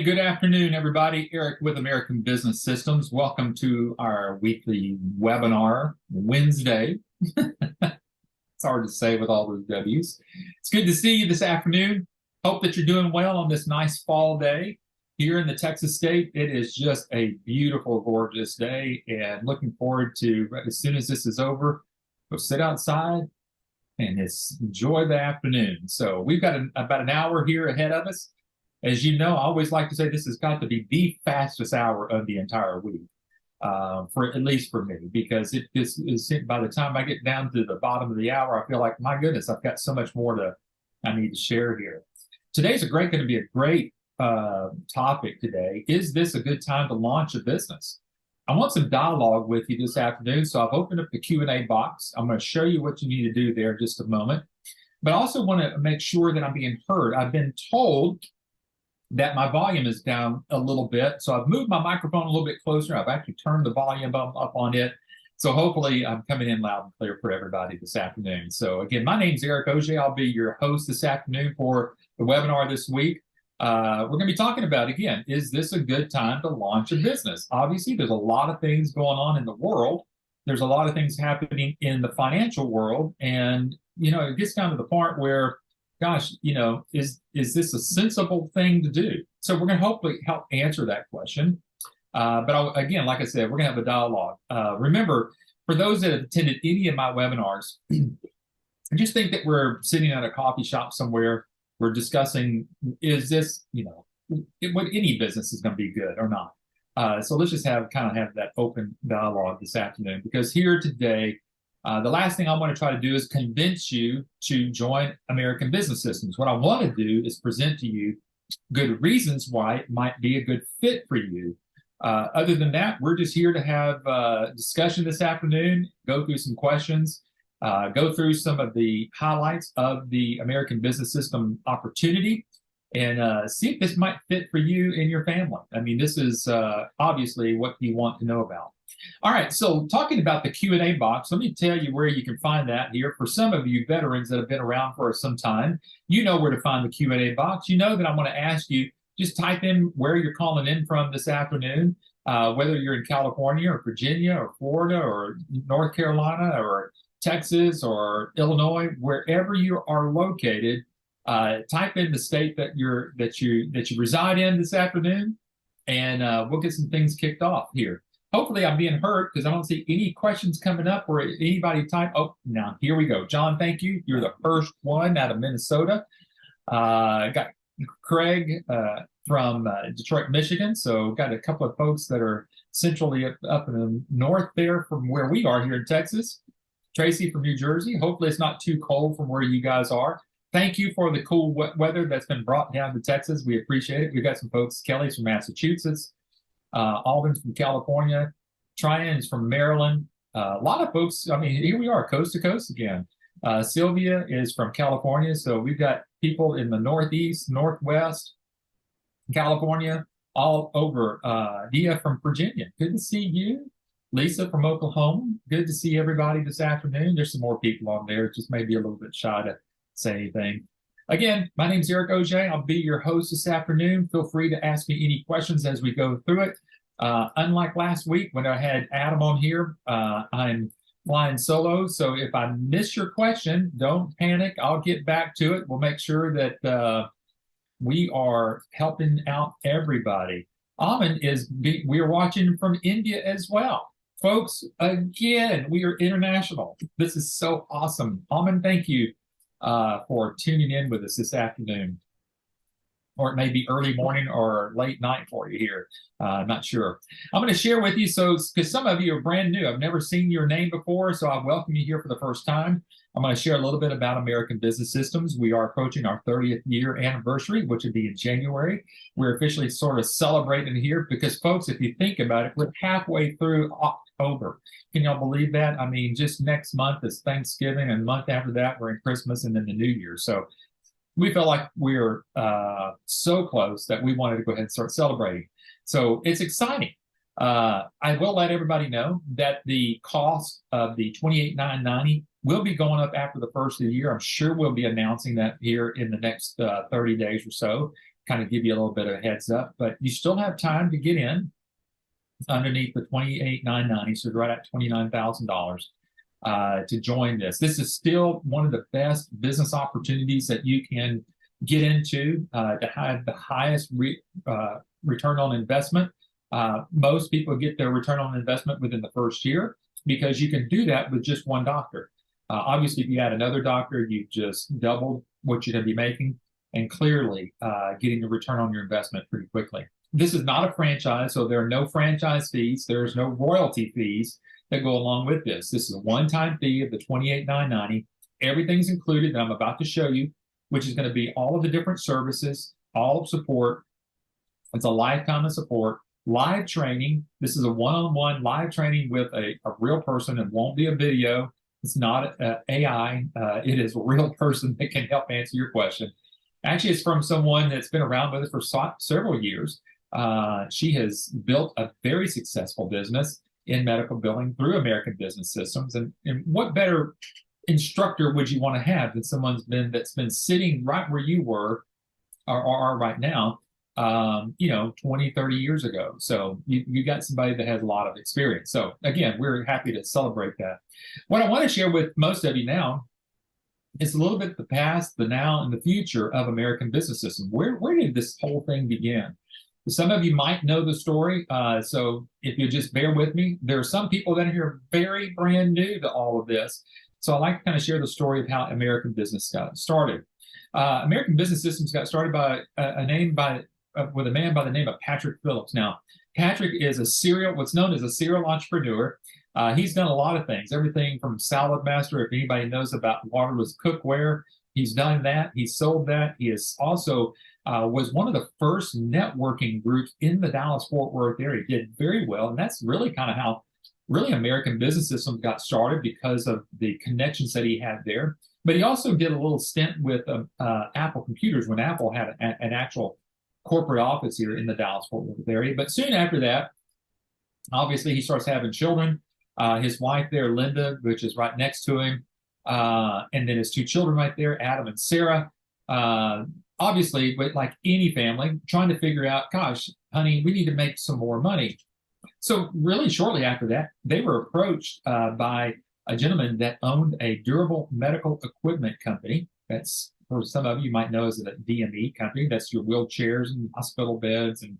Hey, good afternoon, everybody. Eric with American Business Systems. Welcome to our weekly webinar Wednesday. It's hard to say with all those W's. It's good to see you this afternoon. Hope that you're doing well on this nice fall day here in the Texas state. It is just a beautiful, gorgeous day, and looking forward to, as soon as this is over, go sit outside and just enjoy the afternoon. So we've got about an hour here ahead of us. As you know, I always like to say this has got to be the fastest hour of the entire week, for at least for me, because this is by the time I get down to the bottom of the hour, I feel like, my goodness, I've got so much more I need to share here. Today's going to be a great topic today. Is this a good time to launch a business? I want some dialogue with you this afternoon, so I've opened up the Q&A box. I'm going to show you what you need to do there in just a moment. But I also want to make sure that I'm being heard. I've been told that my volume is down a little bit. So I've moved my microphone a little bit closer. I've actually turned the volume up on it. So hopefully I'm coming in loud and clear for everybody this afternoon. So again, my name's Eric Auger. I'll be your host this afternoon for the webinar this week. We're going to be talking about, again, is this a good time to launch a business? Obviously, there's a lot of things going on in the world. There's a lot of things happening in the financial world. And, it gets down to the point where, gosh, is this a sensible thing to do? So we're going to hopefully help answer that question. Again, like I said, we're going to have a dialogue. Remember, for those that have attended any of my webinars, I just think that we're sitting at a coffee shop somewhere. We're discussing, is this, what any business is going to be good or not? So let's just have that open dialogue this afternoon, because here today, the last thing I want to try to do is convince you to join American Business Systems. What I want to do is present to you good reasons why it might be a good fit for you. Other than that, we're just here to have a discussion this afternoon, go through some questions, go through some of the highlights of the American Business System opportunity, and see if this might fit for you and your family. I mean, this is obviously what you want to know about. All right, so talking about the Q&A box, let me tell you where you can find that here. For some of you veterans that have been around for some time, you know where to find the Q&A box. You know that I'm going to ask you, just type in where you're calling in from this afternoon, whether you're in California or Virginia or Florida or North Carolina or Texas or Illinois, wherever you are located. Type in the state that you reside in this afternoon, and we'll get some things kicked off here. Hopefully I'm being heard, because I don't see any questions coming up or anybody type. Oh, now here we go. John, thank you. You're the first one out of Minnesota. Got Craig from Detroit, Michigan. So got a couple of folks that are centrally up in the north there from where we are here in Texas. Tracy from New Jersey. Hopefully it's not too cold from where you guys are. Thank you for the cool weather that's been brought down to Texas. We appreciate it. We've got some folks. Kelly's from Massachusetts. Alden's from California, Tryan's from Maryland. A lot of folks, I mean, here we are, coast to coast again. Sylvia is from California, so we've got people in the Northeast, Northwest, California, all over. Dia from Virginia, good to see you. Lisa from Oklahoma, good to see everybody this afternoon. There's some more people on there, just maybe a little bit shy to say anything. Again, my name's Eric Auger. I'll be your host this afternoon. Feel free to ask me any questions as we go through it. Unlike last week when I had Adam on here, I'm flying solo. So if I miss your question, don't panic. I'll get back to it. We'll make sure that we are helping out everybody. Aman we are watching from India as well. Folks, again, we are international. This is so awesome. Aman, thank you for tuning in with us this afternoon. Or it may be early morning or late night for you here. I'm not sure. I'm going to share with you, because some of you are brand new. I've never seen your name before, so I welcome you here for the first time. I'm going to share a little bit about American Business Systems. We are approaching our 30th year anniversary, which would be in January. We're officially sort of celebrating here because, folks, if you think about it, we're halfway through October. Can y'all believe that? I mean, just next month is Thanksgiving, and the month after that, we're in Christmas and then the New Year. So we felt like we're so close that we wanted to go ahead and start celebrating. So it's exciting. I will let everybody know that the cost of the $28,990 will be going up after the first of the year. I'm sure we'll be announcing that here in the next 30 days or so. kind of give you a little bit of a heads up, but you still have time to get in underneath the $28,990, so right at $29,000 to join this. This is still one of the best business opportunities that you can get into to have the highest return on investment. Most people get their return on investment within the first year because you can do that with just one doctor. Obviously, if you add another doctor, you've just doubled what you're going to be making and clearly getting the return on your investment pretty quickly. This is not a franchise, so there are no franchise fees. There's no royalty fees that go along with this. This is a one-time fee of the $28,990. Everything's included that I'm about to show you, which is going to be all of the different services, all of support. It's a lifetime of support, live training. This is a one-on-one live training with a real person. It won't be a video. It's not AI. It is a real person that can help answer your question. Actually, it's from someone that's been around with us for several years. She has built a very successful business in medical billing through American Business Systems. And what better instructor would you want to have than someone that's been sitting right where you were or are right now, 20, 30 years ago. So you got somebody that has a lot of experience. So again, we're happy to celebrate that. What I want to share with most of you now is a little bit the past, the now, and the future of American Business System. Where did this whole thing begin? Some of you might know the story, so if you just bear with me, there are some people that are here very brand new to all of this. So I'd like to kind of share the story of how American Business got started. American Business Systems got started by with a man by the name of Patrick Phillips. Now, Patrick is what's known as a serial entrepreneur. He's done a lot of things, everything from Salad Master. If anybody knows about waterless cookware, he's done that. He's sold that. He is also was one of the first networking groups in the Dallas-Fort Worth area. He did very well, and that's really kind of how really American Business Systems got started because of the connections that he had there. But he also did a little stint with Apple Computers when Apple had an actual corporate office here in the Dallas-Fort Worth area. But soon after that, obviously, he starts having children. His wife there, Linda, which is right next to him, and then his two children right there, Adam and Sarah. Obviously, but like any family, trying to figure out, gosh, honey, we need to make some more money. So really shortly after that, they were approached by a gentleman that owned a durable medical equipment company. That's, for some of you might know, as a DME company. That's your wheelchairs and hospital beds and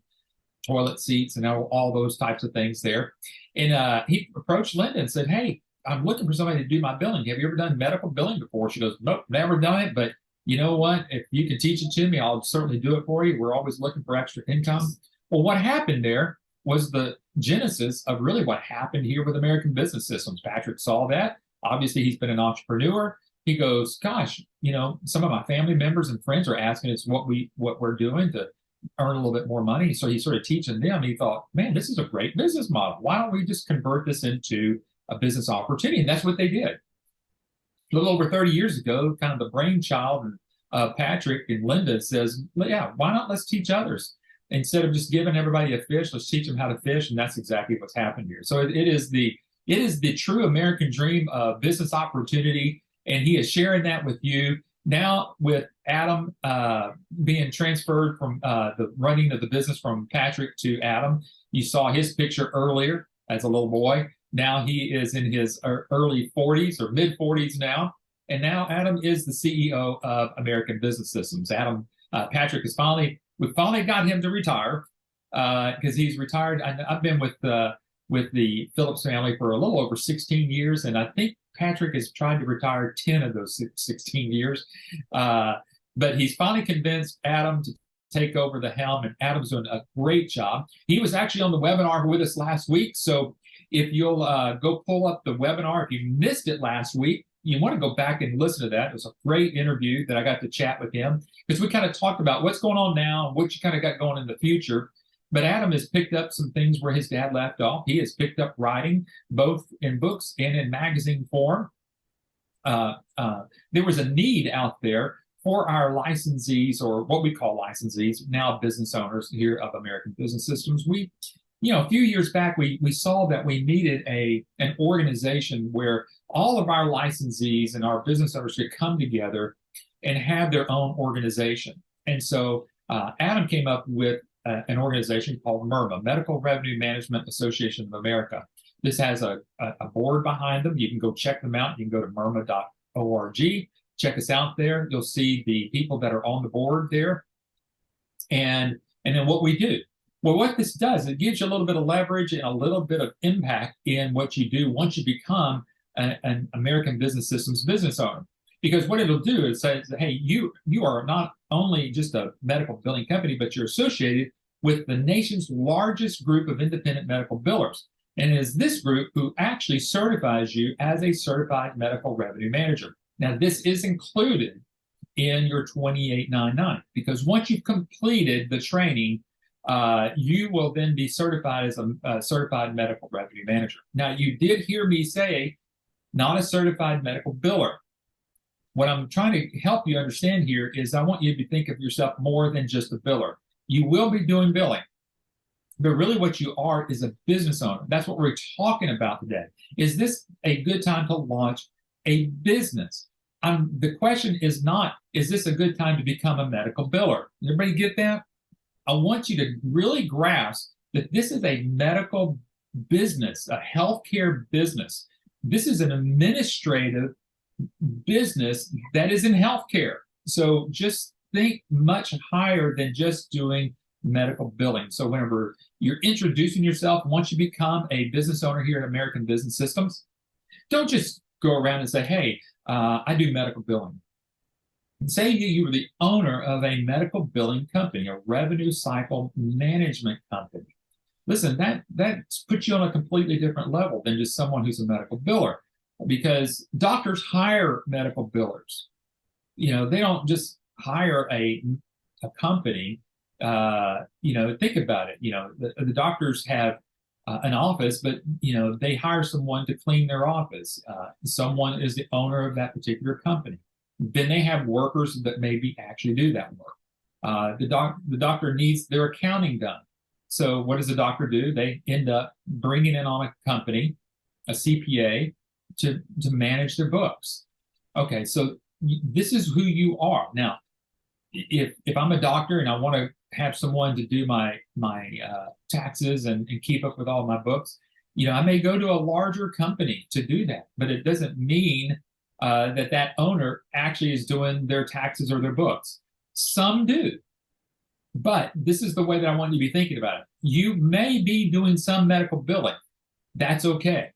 toilet seats and all those types of things there. And he approached Linda and said, hey, I'm looking for somebody to do my billing. Have you ever done medical billing before? She goes, nope, never done it, but you know what? If you can teach it to me, I'll certainly do it for you. We're always looking for extra income. Well, what happened there was the genesis of really what happened here with American Business Systems. Patrick saw that. Obviously, he's been an entrepreneur. He goes, gosh, some of my family members and friends are asking us what we're doing to earn a little bit more money. So he's sort of teaching them. He thought, man, this is a great business model. Why don't we just convert this into a business opportunity? And that's what they did. A little over 30 years ago, kind of the brainchild of Patrick and Linda says, yeah, why not let's teach others? Instead of just giving everybody a fish, let's teach them how to fish. And that's exactly what's happened here. So it is the true American dream of business opportunity. And he is sharing that with you. Now with Adam being transferred from the running of the business from Patrick to Adam, you saw his picture earlier as a little boy. Now he is in his early 40s or mid 40s now. And now Adam is the CEO of American Business Systems. Patrick is we finally got him to retire because he's retired. I've been with the Phillips family for a little over 16 years. And I think Patrick has tried to retire 10 of those 16 years. But he's finally convinced Adam to take over the helm, and Adam's doing a great job. He was actually on the webinar with us last week. So if you'll go pull up the webinar, if you missed it last week, you want to go back and listen to that. It was a great interview that I got to chat with him because we kind of talked about what's going on now and what you kind of got going in the future. But Adam has picked up some things where his dad left off. He has picked up writing, both in books and in magazine form. There was a need out there for our licensees, or what we call licensees, now business owners here of American Business Systems. A few years back, we saw that we needed an organization where all of our licensees and our business owners could come together and have their own organization. And so Adam came up with an organization called MERMA, Medical Revenue Management Association of America. This has a board behind them. You can go check them out. You can go to merma.org. Check us out there. You'll see the people that are on the board there. And then what we do. Well, what this does, it gives you a little bit of leverage and a little bit of impact in what you do once you become an American Business Systems business owner. Because what it'll do is say, hey, you are not only just a medical billing company, but you're associated with the nation's largest group of independent medical billers. And it is this group who actually certifies you as a certified medical revenue manager. Now, this is included in your 2899, because once you've completed the training, you will then be certified as a certified medical revenue manager. Now, you did hear me say not a certified medical biller. What I'm trying to help you understand here is I want you to think of yourself more than just a biller. You will be doing billing, but really what you are is a business owner. That's what we're talking about today. Is this a good time to launch a business? The question is not, is this a good time to become a medical biller? Everybody get that? I want you to really grasp that this is a medical business, a healthcare business. This is an administrative business that is in healthcare. So just think much higher than just doing medical billing. So whenever you're introducing yourself, once you become a business owner here at American Business Systems, don't just go around and say, hey, I do medical billing. Say you were the owner of a medical billing company, a revenue cycle management company. Listen, that puts you on a completely different level than just someone who's a medical biller, because doctors hire medical billers. They don't just hire a company. Think about it. The doctors have an office, but they hire someone to clean their office. Someone is the owner of that particular company. Then they have workers that maybe actually do that work. The doctor needs their accounting done. So what does the doctor do? They end up bringing in on a company, a CPA, to manage their books. Okay, so this is who you are. Now, if I'm a doctor and I want to have someone to do my taxes and keep up with all my books, I may go to a larger company to do that, but it doesn't mean that owner actually is doing their taxes or their books. Some do, but this is the way that I want you to be thinking about it. You may be doing some medical billing. That's okay,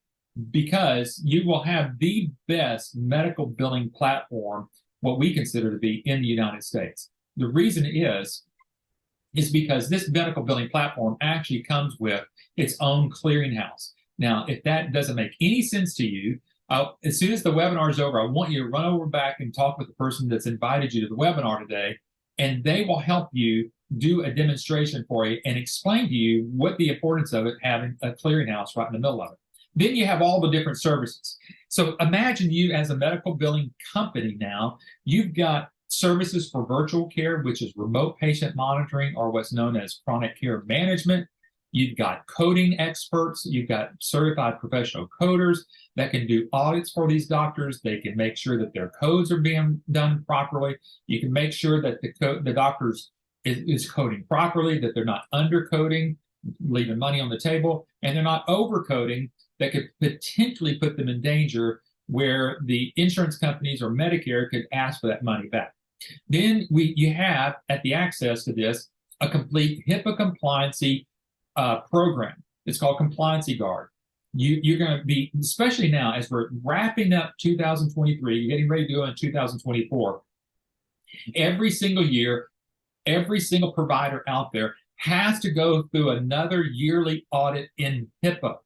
because you will have the best medical billing platform, what we consider to be, in the United States. The reason is because this medical billing platform actually comes with its own clearinghouse. Now, if that doesn't make any sense to you, as soon as the webinar is over, I want you to run over back and talk with the person that's invited you to the webinar today, and they will help you do a demonstration for you and explain to you what the importance of it having a clearinghouse right in the middle of it. Then you have all the different services. So imagine you as a medical billing company now, you've got services for virtual care, which is remote patient monitoring, or what's known as chronic care management. You've got coding experts. You've got certified professional coders that can do audits for these doctors. They can make sure that their codes are being done properly. You can make sure that the doctors is coding properly, that they're not undercoding, leaving money on the table, and they're not overcoding that could potentially put them in danger where the insurance companies or Medicare could ask for that money back. Then you have, at the access to this, a complete HIPAA compliancy program. It's called Compliancy Guard. You're going to be, especially now as we're wrapping up 2023, you're getting ready to go in 2024. Every single year, every single provider out there has to go through another yearly audit in HIPAA.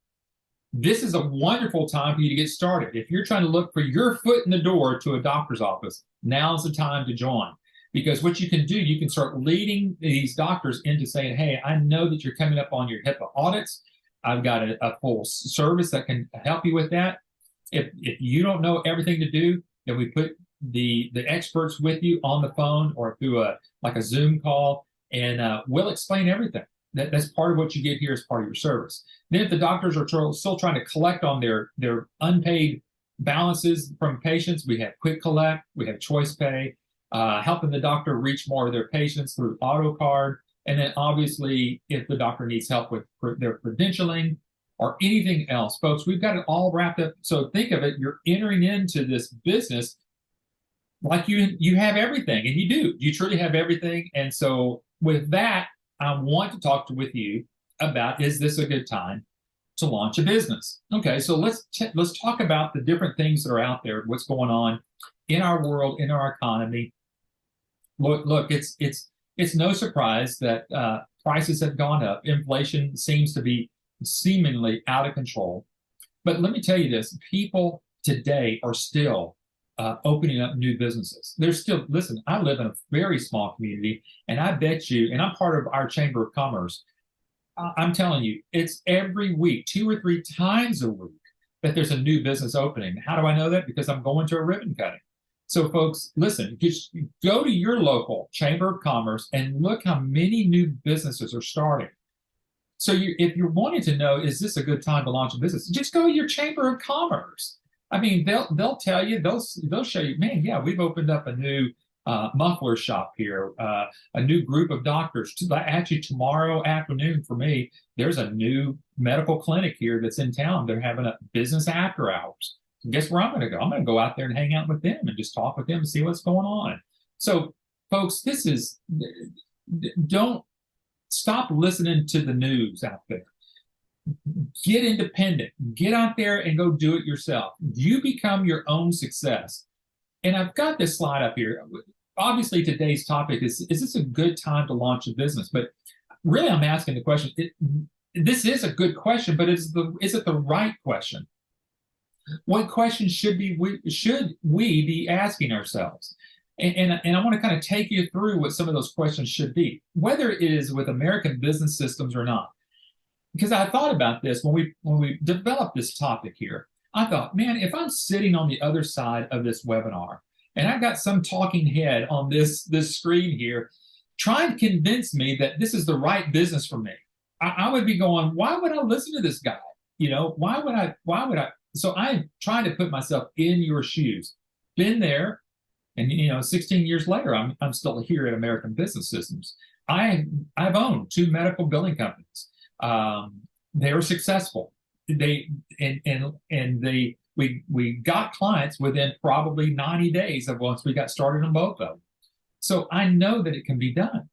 This is a wonderful time for you to get started. If you're trying to look for your foot in the door to a doctor's office, now's the time to join. Because what you can do, you can start leading these doctors into saying, hey, I know that you're coming up on your HIPAA audits. I've got a full service that can help you with that. If you don't know everything to do, then we put the experts with you on the phone or through a Zoom call, and we'll explain everything. That's part of what you get here as part of your service. Then if the doctors are still trying to collect on their unpaid balances from patients, we have Quick Collect, we have Choice Pay. helping the doctor reach more of their patients through AutoCard. And then obviously, if the doctor needs help with their credentialing or anything else, folks, we've got it all wrapped up. So think of it, you're entering into this business like you have everything, and you do. You truly have everything. And so with that, I want to talk with you about, is this a good time to launch a business? Okay, so let's talk about the different things that are out there, what's going on in our world, in our economy. Look, it's no surprise that prices have gone up. Inflation seems to be seemingly out of control. But let me tell you this, people today are still opening up new businesses. They're still, listen, I live in a very small community, and I bet you, and I'm part of our Chamber of Commerce, I'm telling you, it's every week, 2 or 3 times a week, that there's a new business opening. How do I know that? Because I'm going to a ribbon cutting. So folks, listen, just go to your local Chamber of Commerce and look how many new businesses are starting. So if you're wanting to know, is this a good time to launch a business? Just go to your Chamber of Commerce. I mean, they'll tell you, they'll show you, man, yeah, we've opened up a new muffler shop here, a new group of doctors. Actually, tomorrow afternoon for me, there's a new medical clinic here that's in town. They're having a business after hours. Guess where I'm going to go? I'm going to go out there and hang out with them and just talk with them and see what's going on. So, folks, don't stop listening to the news out there. Get independent. Get out there and go do it yourself. You become your own success. And I've got this slide up here. Obviously, today's topic is this a good time to launch a business? But really, I'm asking the question. This is a good question, but is it the right question? What questions should we be asking ourselves? And I want to kind of take you through what some of those questions should be, whether it is with American business systems or not. Because I thought about this when we developed this topic here. I thought, man, if I'm sitting on the other side of this webinar and I've got some talking head on this screen here trying to convince me that this is the right business for me, I would be going, why would I listen to this guy? Why would I? So I try to put myself in your shoes. Been there, and 16 years later, I'm still here at American Business Systems. I've owned 2 medical billing companies. They were successful. We got clients within probably 90 days of once we got started on both of them. So I know that it can be done.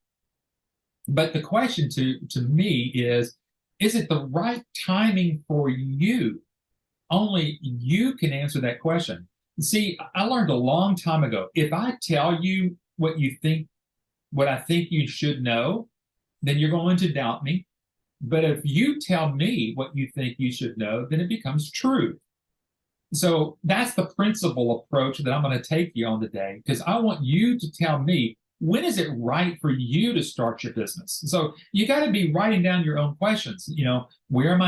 But the question to me is it the right timing for you? Only you can answer that question. See, I learned a long time ago, if I tell you what I think you should know, then you're going to doubt me. But if you tell me what you think you should know, then it becomes true. So that's the principal approach that I'm going to take you on today, because I want you to tell me, when is it right for you to start your business? So you got to be writing down your own questions. Where am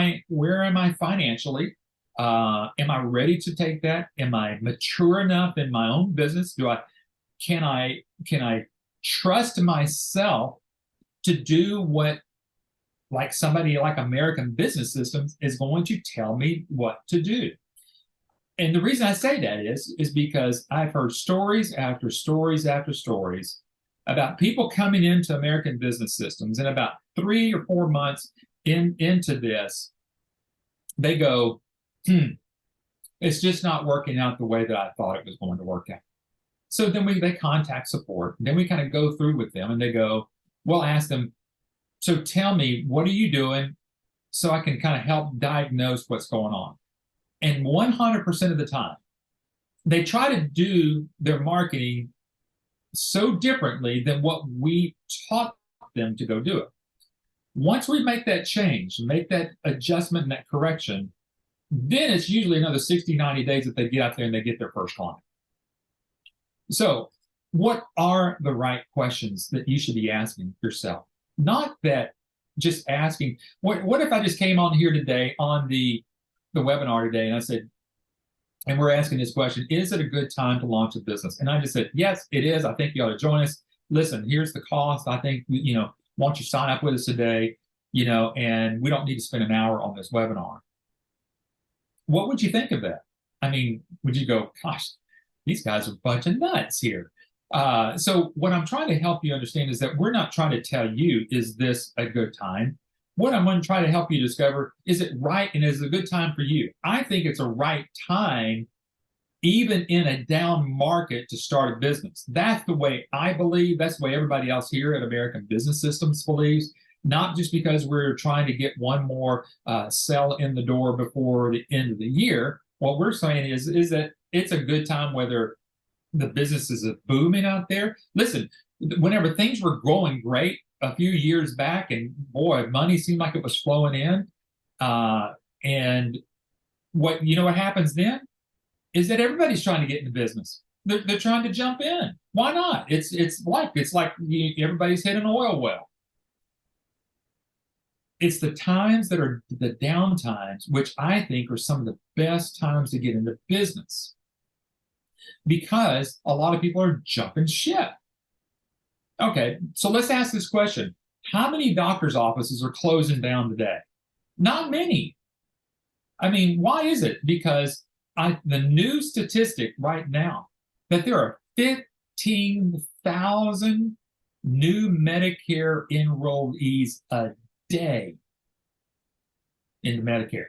I financially? Am I ready to take that? Am I mature enough in my own business? Can I trust myself to do what, like somebody like American Business Systems is going to tell me what to do? And the reason I say that is because I've heard stories after stories after stories about people coming into American Business Systems, and about 3 or 4 months into this, they go, it's just not working out the way that I thought it was going to work out. So then they contact support. Then we kind of go through with them, and they go, we'll ask them, so tell me, what are you doing so I can kind of help diagnose what's going on? And 100% of the time, they try to do their marketing so differently than what we taught them to go do it. Once we make that change, make that adjustment and that correction, then it's usually another 60, 90 days that they get out there and they get their first client. So what are the right questions that you should be asking yourself? Not that just asking, what if I just came on here today on the webinar today and I said, and we're asking this question, is it a good time to launch a business? And I just said, yes, it is. I think you ought to join us. Listen, here's the cost. I think, why don't you sign up with us today, and we don't need to spend an hour on this webinar. What would you think of that? I mean, would you go, gosh, these guys are a bunch of nuts here? So what I'm trying to help you understand is that we're not trying to tell you, is this a good time? What I'm going to try to help you discover, is it right and is it a good time for you? I think it's a right time, even in a down market, to start a business. That's the way I believe. That's the way everybody else here at American Business Systems believes. Not just because we're trying to get one more sell in the door before the end of the year. What we're saying is that it's a good time, whether the businesses are booming out there. Listen, whenever things were growing great a few years back, and boy, money seemed like it was flowing in, and what happens then is that everybody's trying to get into business. They're trying to jump in. Why not? It's like everybody's hit an oil well. It's the times that are the down times, which I think are some of the best times to get into business, because a lot of people are jumping ship. Okay, so let's ask this question. How many doctor's offices are closing down today? Not many. I mean, why is it? Because the new statistic right now, that there are 15,000 new Medicare enrollees a day into Medicare.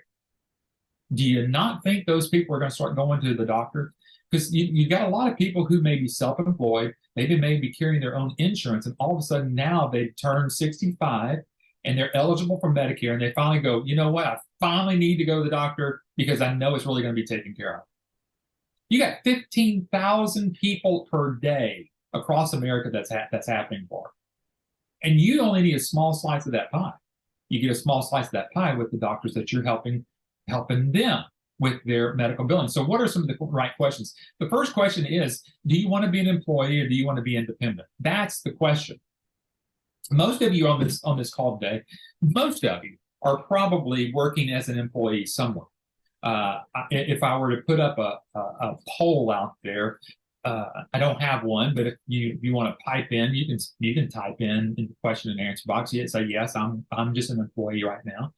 Do you not think those people are going to start going to the doctor? Because you got a lot of people who may be self-employed, they may be carrying their own insurance, and all of a sudden now they've turned 65 and they're eligible for Medicare, and they finally go, you know what, I finally need to go to the doctor because I know it's really going to be taken care of. You got 15,000 people per day across America that's happening for. And you only need a small slice of that pie. You get a small slice of that pie with the doctors that you're helping them with their medical billing. So what are some of the right questions? The first question is, do you want to be an employee or do you want to be independent? That's the question. Most of you on this call today, most of you are probably working as an employee somewhere. If I were to put up a poll out there, I don't have one, but if you want to pipe in, you can type in the question and answer box. You say, yes, I'm just an employee right now.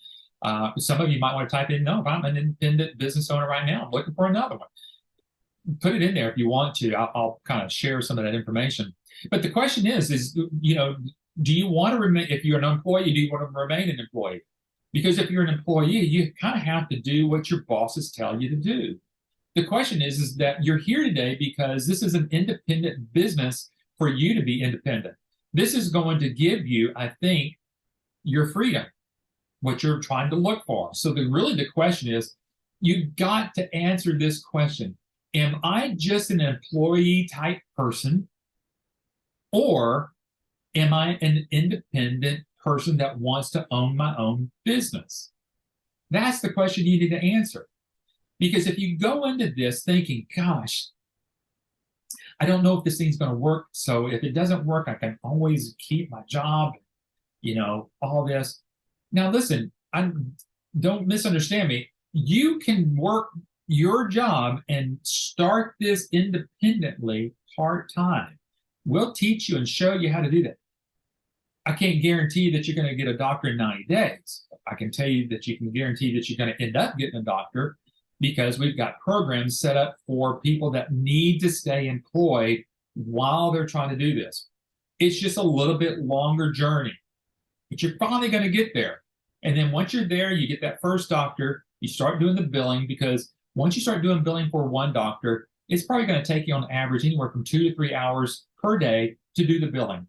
Some of you might want to type in, no, I'm an independent business owner right now. I'm looking for another one. Put it in there if you want to. I'll kind of share some of that information. But the question is, do you want to remain, if you're an employee, do you want to remain an employee? Because if you're an employee, you kind of have to do what your bosses tell you to do. The question is that you're here today because this is an independent business for you to be independent. This is going to give you, I think, your freedom, what you're trying to look for. So the question is, you've got to answer this question. Am I just an employee type person, or am I an independent person that wants to own my own business? That's the question you need to answer. Because if you go into this thinking, gosh, I don't know if this thing's going to work, so if it doesn't work, I can always keep my job, all this. Now, listen, don't misunderstand me. You can work your job and start this independently part-time. We'll teach you and show you how to do that. I can't guarantee that you're going to get a doctor in 90 days. I can tell you that you can guarantee that you're going to end up getting a doctor, because we've got programs set up for people that need to stay employed while they're trying to do this. It's just a little bit longer journey, but you're finally going to get there. And then once you're there, you get that first doctor, you start doing the billing, because once you start doing billing for one doctor, it's probably going to take you on average anywhere from 2 to 3 hours per day to do the billing.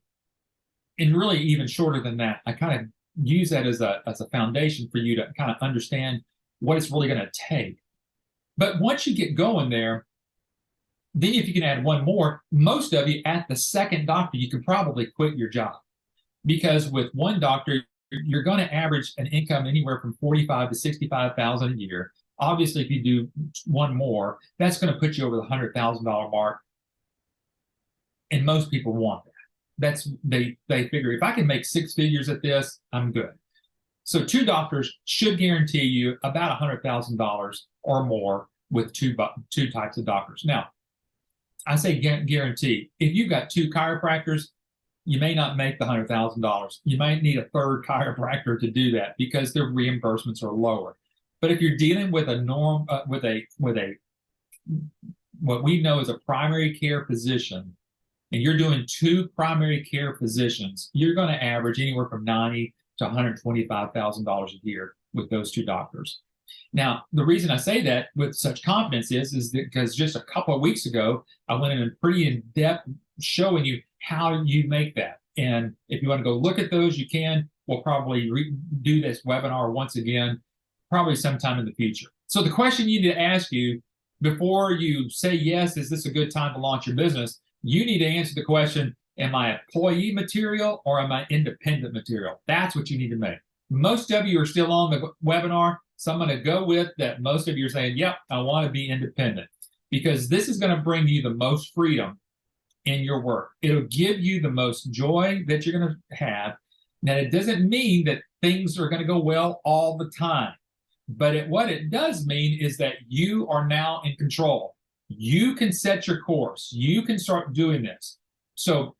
And really even shorter than that. I kind of use that as a foundation for you to kind of understand what it's really going to take. But once you get going there, then if you can add one more, most of you at the second doctor, you can probably quit your job. Because with one doctor, you're going to average an income anywhere from $45,000 to $65,000 a year. Obviously, if you do one more, that's going to put you over the $100,000 mark. And most people want that. They figure, if I can make 6 figures at this, I'm good. So 2 doctors should guarantee you about $100,000 or more with two types of doctors. Now, I say guarantee. If you've got 2 chiropractors, you may not make the $100,000. You might need a 3rd chiropractor to do that, because their reimbursements are lower. But if you're dealing with what we know as a primary care physician, and you're doing 2 primary care physicians, you're going to average anywhere from $90,000 to $125,000 a year with those 2 doctors. Now, the reason I say that with such confidence is that because just a couple of weeks ago, I went in pretty in-depth showing you how you make that. And if you want to go look at those, you can. We'll probably do this webinar once again, probably sometime in the future. So the question you need to ask you before you say yes, is this a good time to launch your business? You need to answer the question, am I employee material or am I independent material? That's what you need to make. Most of you are still on the webinar, so I'm going to go with that. Most of you are saying, yep, I want to be independent, because this is going to bring you the most freedom in your work. It'll give you the most joy that you're going to have. Now, it doesn't mean that things are going to go well all the time, but what it does mean is that you are now in control. You can set your course. You can start doing this. So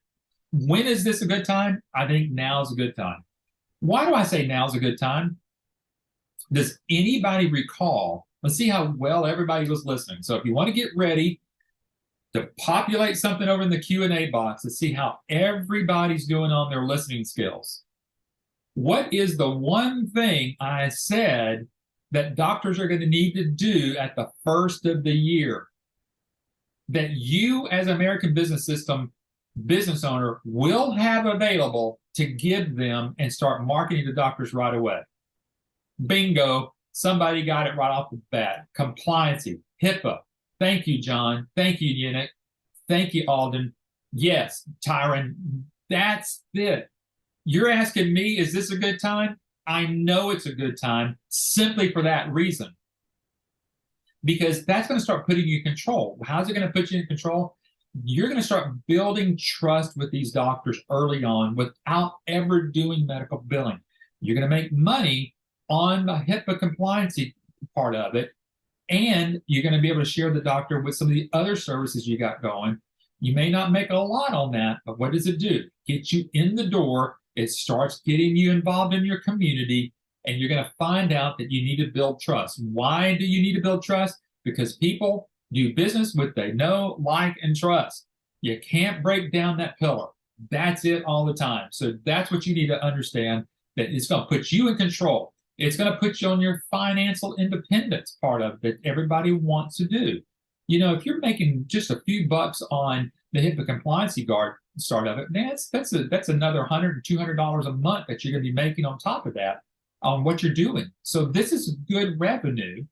when is this a good time? I think now is a good time. Why do I say now is a good time? Does anybody recall? Let's see how well everybody was listening. So if you want to get ready to populate something over in the Q&A box to see how everybody's doing on their listening skills. What is the one thing I said that doctors are going to need to do at the first of the year that you as American Business System business owner will have available to give them and start marketing to doctors right away? Bingo. Somebody got it right off the bat. Compliancy, HIPAA. Thank you, John. Thank you, Yannick. Thank you, Alden. Yes, Tyron, that's it. You're asking me, is this a good time? I know it's a good time simply for that reason. Because that's going to start putting you in control. How's it going to put you in control? You're going to start building trust with these doctors early on without ever doing medical billing. You're going to make money on the HIPAA compliancy part of it, and you're going to be able to share the doctor with some of the other services you got going. You may not make a lot on that, but what does it do? Get you in the door. It starts getting you involved in your community, and you're going to find out that you need to build trust. Why do you need to build trust? Because people do business with they know, like, and trust. You can't break down that pillar. That's it all the time. So that's what you need to understand, that it's going to put you in control. It's going to put you on your financial independence part of it that everybody wants to do. You know, if you're making just a few bucks on the HIPAA compliancy guard start of it, that's another $100 to $200 a month that you're going to be making on top of that on what you're doing. So this is good revenue.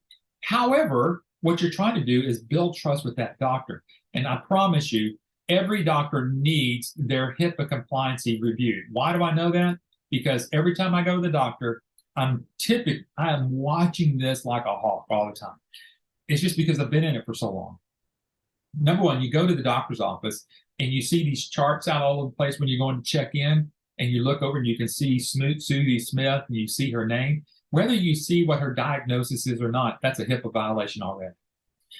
However, what you're trying to do is build trust with that doctor. And I promise you, every doctor needs their HIPAA compliancy reviewed. Why do I know that? Because every time I go to the doctor, I am watching this like a hawk all the time. It's just because I've been in it for so long. Number one, you go to the doctor's office and you see these charts out all over the place when you're going to check in, and you look over and you can see Susie Smith and you see her name. Whether you see what her diagnosis is or not, that's a HIPAA violation already.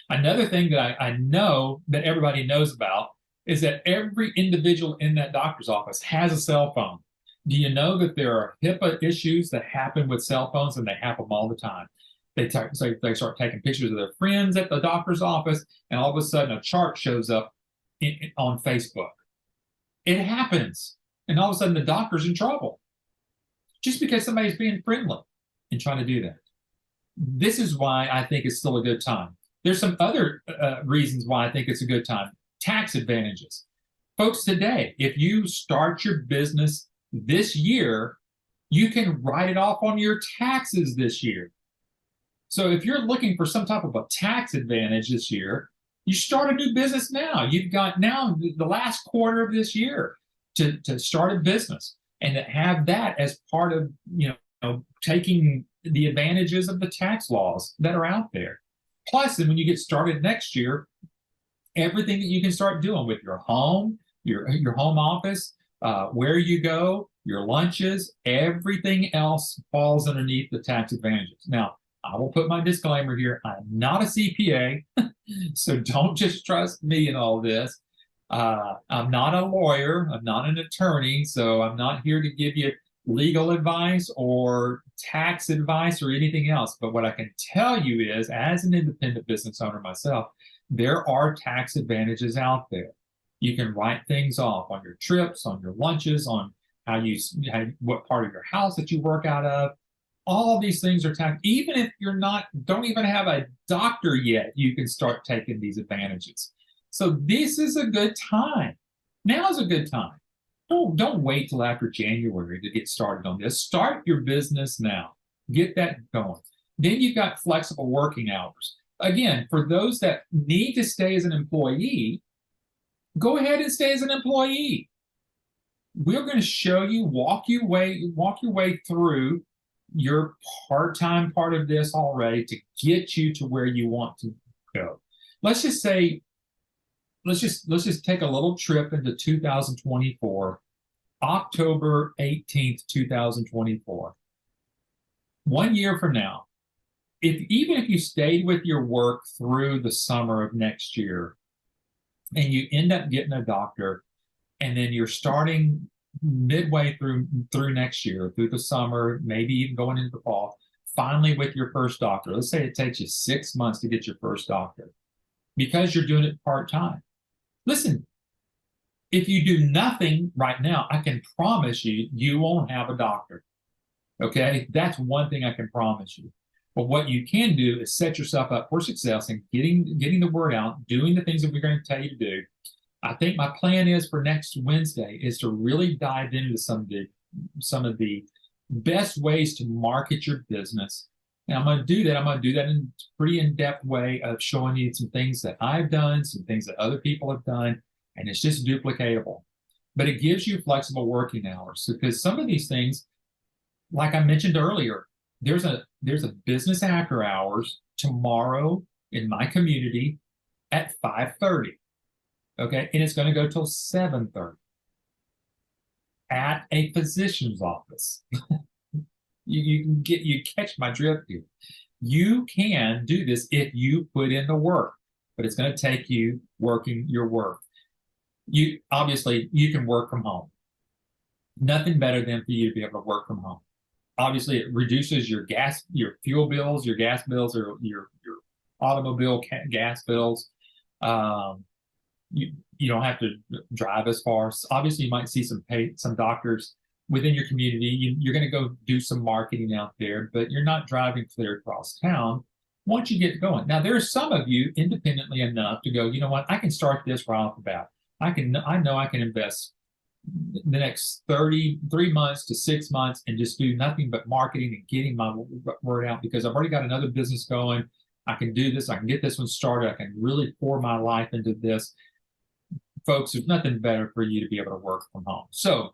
Another thing that I know that everybody knows about is that every individual in that doctor's office has a cell phone. Do you know that there are HIPAA issues that happen with cell phones, and they happen all the time? They start taking pictures of their friends at the doctor's office, and all of a sudden a chart shows up on Facebook. It happens. And all of a sudden the doctor's in trouble just because somebody's being friendly and trying to do that. This is why I think it's still a good time. There's some other reasons why I think it's a good time. Tax advantages. Folks, today, if you start your business this year, you can write it off on your taxes this year. So if you're looking for some type of a tax advantage this year, you start a new business now. You've got now the last quarter of this year to start a business and to have that as part of, taking the advantages of the tax laws that are out there. Plus, and when you get started next year, everything that you can start doing with your home, your home office, where you go, your lunches, everything else falls underneath the tax advantages. Now, I will put my disclaimer here. I'm not a CPA, so don't just trust me in all this. I'm not a lawyer. I'm not an attorney, so I'm not here to give you legal advice or tax advice or anything else. But what I can tell you is, as an independent business owner myself, there are tax advantages out there. You can write things off on your trips, on your lunches, on what part of your house that you work out of. All these things are tax. Even if don't even have a doctor yet, you can start taking these advantages. So this is a good time. Now is a good time. Don't wait till after January to get started on this. Start your business now. Get that going. Then you've got flexible working hours. Again, for those that need to stay as an employee, go ahead and stay as an employee. We're going to show you, walk your way through your part-time part of this already to get you to where you want to go. Let's just take a little trip into 2024, October 18th, 2024. 1 year from now, even if you stayed with your work through the summer of next year and you end up getting a doctor, and then you're starting midway through next year, through the summer, maybe even going into the fall, finally with your first doctor. Let's say it takes you 6 months to get your first doctor because you're doing it part-time. Listen, if you do nothing right now, I can promise you, you won't have a doctor. Okay? That's one thing I can promise you. But what you can do is set yourself up for success and getting the word out, doing the things that we're going to tell you to do. I think my plan is for next Wednesday is to really dive into some of the best ways to market your business. And I'm going to do that. I'm going to do that in a pretty in-depth way of showing you some things that I've done, some things that other people have done, and it's just duplicatable. But it gives you flexible working hours because some of these things, like I mentioned earlier, there's a business after hours tomorrow in my community at 5:30. Okay, and it's going to go till 7:30 at a physician's office. You catch my drift here. You can do this if you put in the work, but it's going to take you working your work. You can work from home. Nothing better than for you to be able to work from home. Obviously, it reduces your fuel bills, your gas bills, or your automobile gas bills. You don't have to drive as far. Obviously, you might see some doctors within your community. You're going to go do some marketing out there, but you're not driving clear across town once you get going. Now, there are some of you independently enough to go, you know what, I can start this right off the bat. I know I can invest the next 3 months to 6 months and just do nothing but marketing and getting my word out because I've already got another business going. I can do this. I can get this one started. I can really pour my life into this. Folks, there's nothing better for you to be able to work from home. So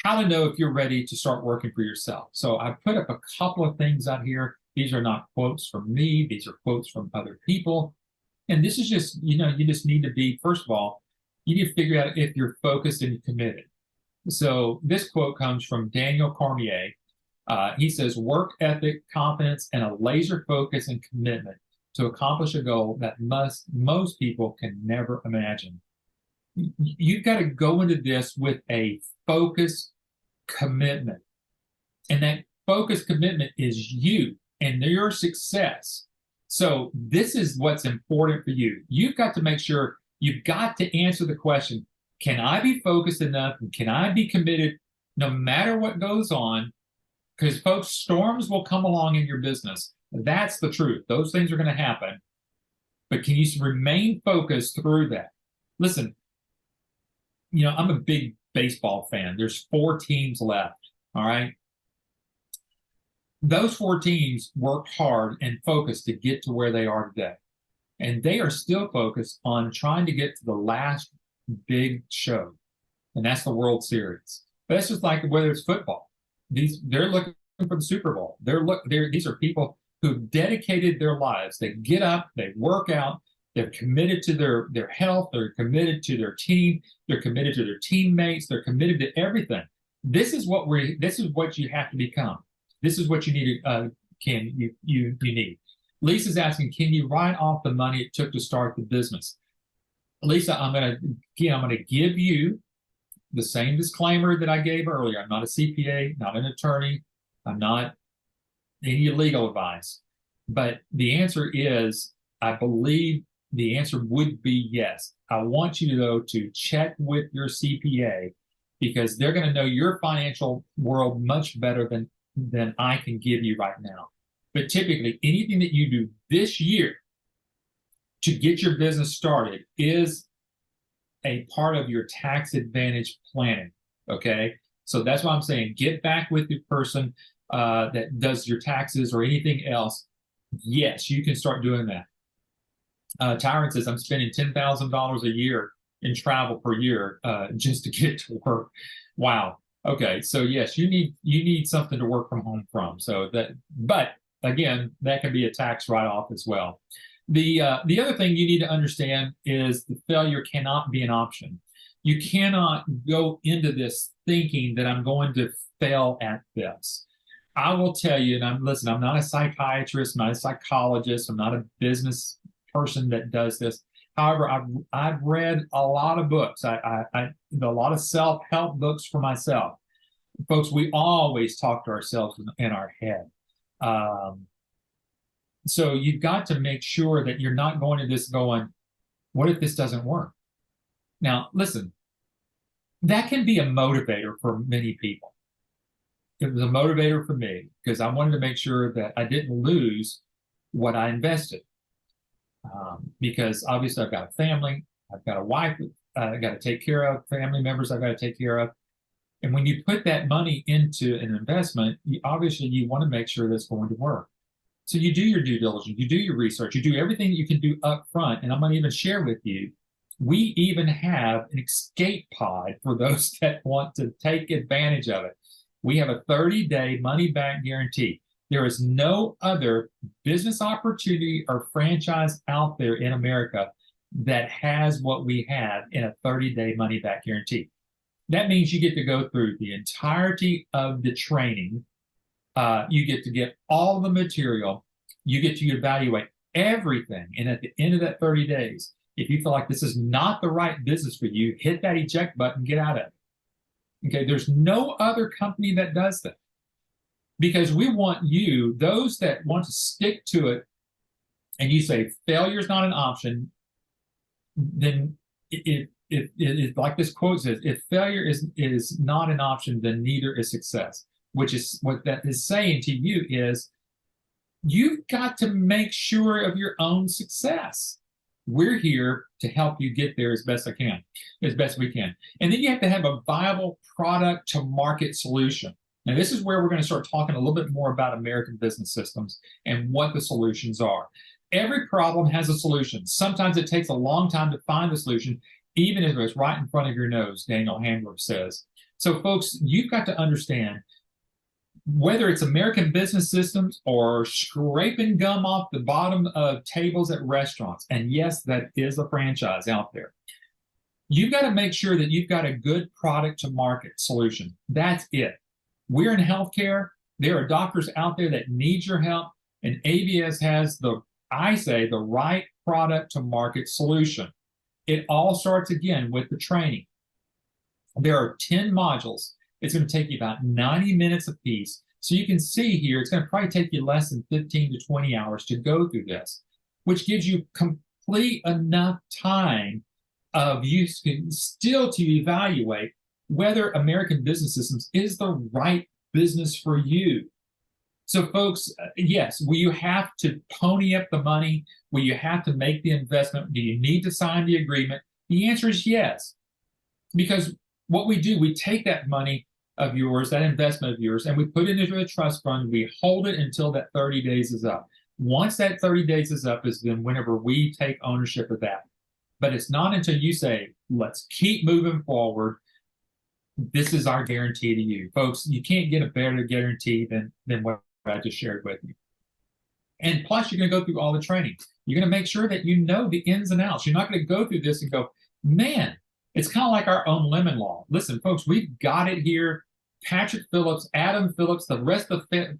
how to know if you're ready to start working for yourself. So I put up a couple of things out here. These are not quotes from me. These are quotes from other people. And this is just, you just need to be, first of all, you need to figure out if you're focused and committed. So this quote comes from Daniel Cormier. He says, work ethic, confidence, and a laser focus and commitment to accomplish a goal that most people can never imagine. You've got to go into this with a focused commitment. And that focused commitment is you and your success. So this is what's important for you. You've got to make sure you've got to answer the question, can I be focused enough and can I be committed no matter what goes on? Because folks, storms will come along in your business. That's the truth. Those things are going to happen. But can you remain focused through that? Listen, I'm a big baseball fan. There's 4 teams left, all right? Those 4 teams worked hard and focused to get to where they are today. And they are still focused on trying to get to the last big show, and that's the World Series. But that's just like whether it's football. They're looking for the Super Bowl. These are people who've dedicated their lives. They get up, they work out, they're committed to their health, they're committed to their team, they're committed to their teammates, they're committed to everything. This is what you have to become. This is what you need you need. Lisa's asking, can you write off the money it took to start the business? Lisa, I'm going to give you the same disclaimer that I gave earlier. I'm not a CPA, not an attorney. I'm not any legal advice. But the answer is, I believe The answer would be yes. I want you, though, to check with your CPA because they're going to know your financial world much better than I can give you right now. But typically, anything that you do this year to get your business started is a part of your tax advantage planning, okay? So that's why I'm saying get back with the person that does your taxes or anything else. Yes, you can start doing that. Tyron says, I'm spending $10,000 a year in travel per year just to get to work. Wow. Okay. So yes, you need something to work from home from. So that, but again, that can be a tax write-off as well. The other thing you need to understand is the failure cannot be an option. You cannot go into this thinking that I'm going to fail at this. I will tell you, and I'm not a psychiatrist, I'm not a psychologist, I'm not a business person that does this. However, I've read a lot of books. A lot of self-help books for myself. Folks, we always talk to ourselves in our head. So you've got to make sure that you're not going to this going, what if this doesn't work? Now, listen, that can be a motivator for many people. It was a motivator for me because I wanted to make sure that I didn't lose what I invested. Because obviously I've got a family, I've got a wife I've got to take care of, family members I've got to take care of. And when you put that money into an investment, obviously you want to make sure that's going to work. So you do your due diligence, you do your research, you do everything you can do up front. And I'm going to even share with you, we even have an escape pod for those that want to take advantage of it. We have a 30-day money-back guarantee. There is no other business opportunity or franchise out there in America that has what we have in a 30-day money-back guarantee. That means you get to go through the entirety of the training. You get to get all the material. You get to evaluate everything. And at the end of that 30 days, if you feel like this is not the right business for you, hit that eject button, get out of it. Okay, there's no other company that does that. Because we want you, those that want to stick to it, and you say failure is not an option, then if like this quote says, if failure is not an option, then neither is success. Which is what that is saying to you is you've got to make sure of your own success. We're here to help you get there as best we can. And then you have to have a viable product to market solution. Now, this is where we're going to start talking a little bit more about American business systems and what the solutions are. Every problem has a solution. Sometimes it takes a long time to find the solution, even if it's right in front of your nose, Daniel Handler says. So, folks, you've got to understand whether it's American business systems or scraping gum off the bottom of tables at restaurants, and yes, that is a franchise out there. You've got to make sure that you've got a good product to market solution. That's it. We're in healthcare. There are doctors out there that need your help, and ABS has the right product to market solution. It all starts again with the training. There are 10 modules. It's going to take you about 90 minutes a piece. So you can see here, it's going to probably take you less than 15 to 20 hours to go through this, which gives you complete enough time of you still to evaluate whether American business systems is the right business for you. So folks, yes, will you have to pony up the money? Will you have to make the investment? Do you need to sign the agreement? The answer is yes. Because what we do, we take that money of yours, that investment of yours, and we put it into a trust fund. We hold it until that 30 days is up. Once that 30 days is up is then whenever we take ownership of that. But it's not until you say, let's keep moving forward. This is our guarantee to you. Folks, you can't get a better guarantee than what I just shared with you. And plus, you're going to go through all the training. You're going to make sure that you know the ins and outs. You're not going to go through this and go, man, it's kind of like our own lemon law. Listen, folks, we've got it here. Patrick Phillips, Adam Phillips, the rest of the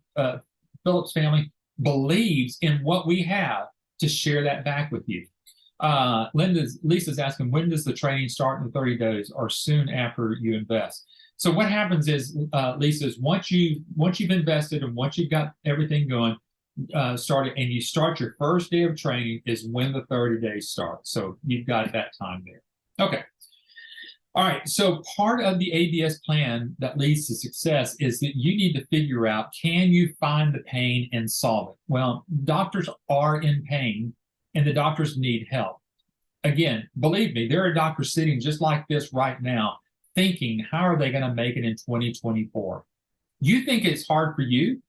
Phillips family believes in what we have to share that back with you. Lisa's asking, when does the training start in 30 days or soon after you invest? So what happens is, Lisa, is once you've invested and once you've got everything going, started, and you start your first day of training is when the 30 days start. So you've got that time there. Okay. All right. So part of the ABS plan that leads to success is that you need to figure out, can you find the pain and solve it? Well, doctors are in pain and the doctors need help. Again, believe me, there are doctors sitting just like this right now thinking, how are they going to make it in 2024? You think it's hard for you,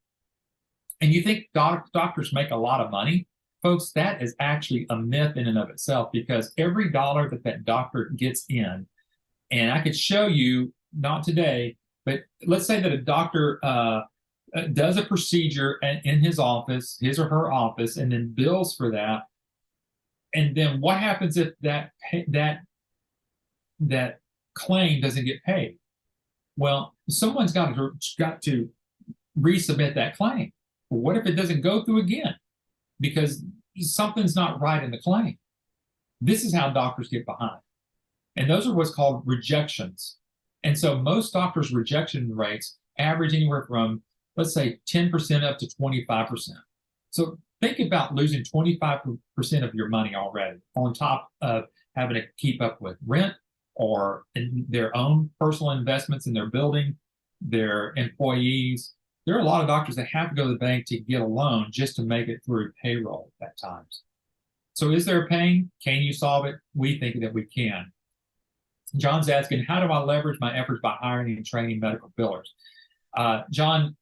and you think doctors make a lot of money? Folks, that is actually a myth in and of itself, because every dollar that doctor gets in, and I could show you, not today, but let's say that a doctor does a procedure in his office, his or her office, and then bills for that. And then what happens if that claim doesn't get paid? Well, someone's got to resubmit that claim. Well, what if it doesn't go through again? Because something's not right in the claim. This is how doctors get behind. And those are what's called rejections. And so most doctors' rejection rates average anywhere from, let's say, 10% up to 25%. So think about losing 25% of your money already, on top of having to keep up with rent or in their own personal investments in their building, their employees. There are a lot of doctors that have to go to the bank to get a loan just to make it through payroll at times. So is there a pain? Can you solve it? We think that we can. John's asking, how do I leverage my efforts by hiring and training medical billers? John,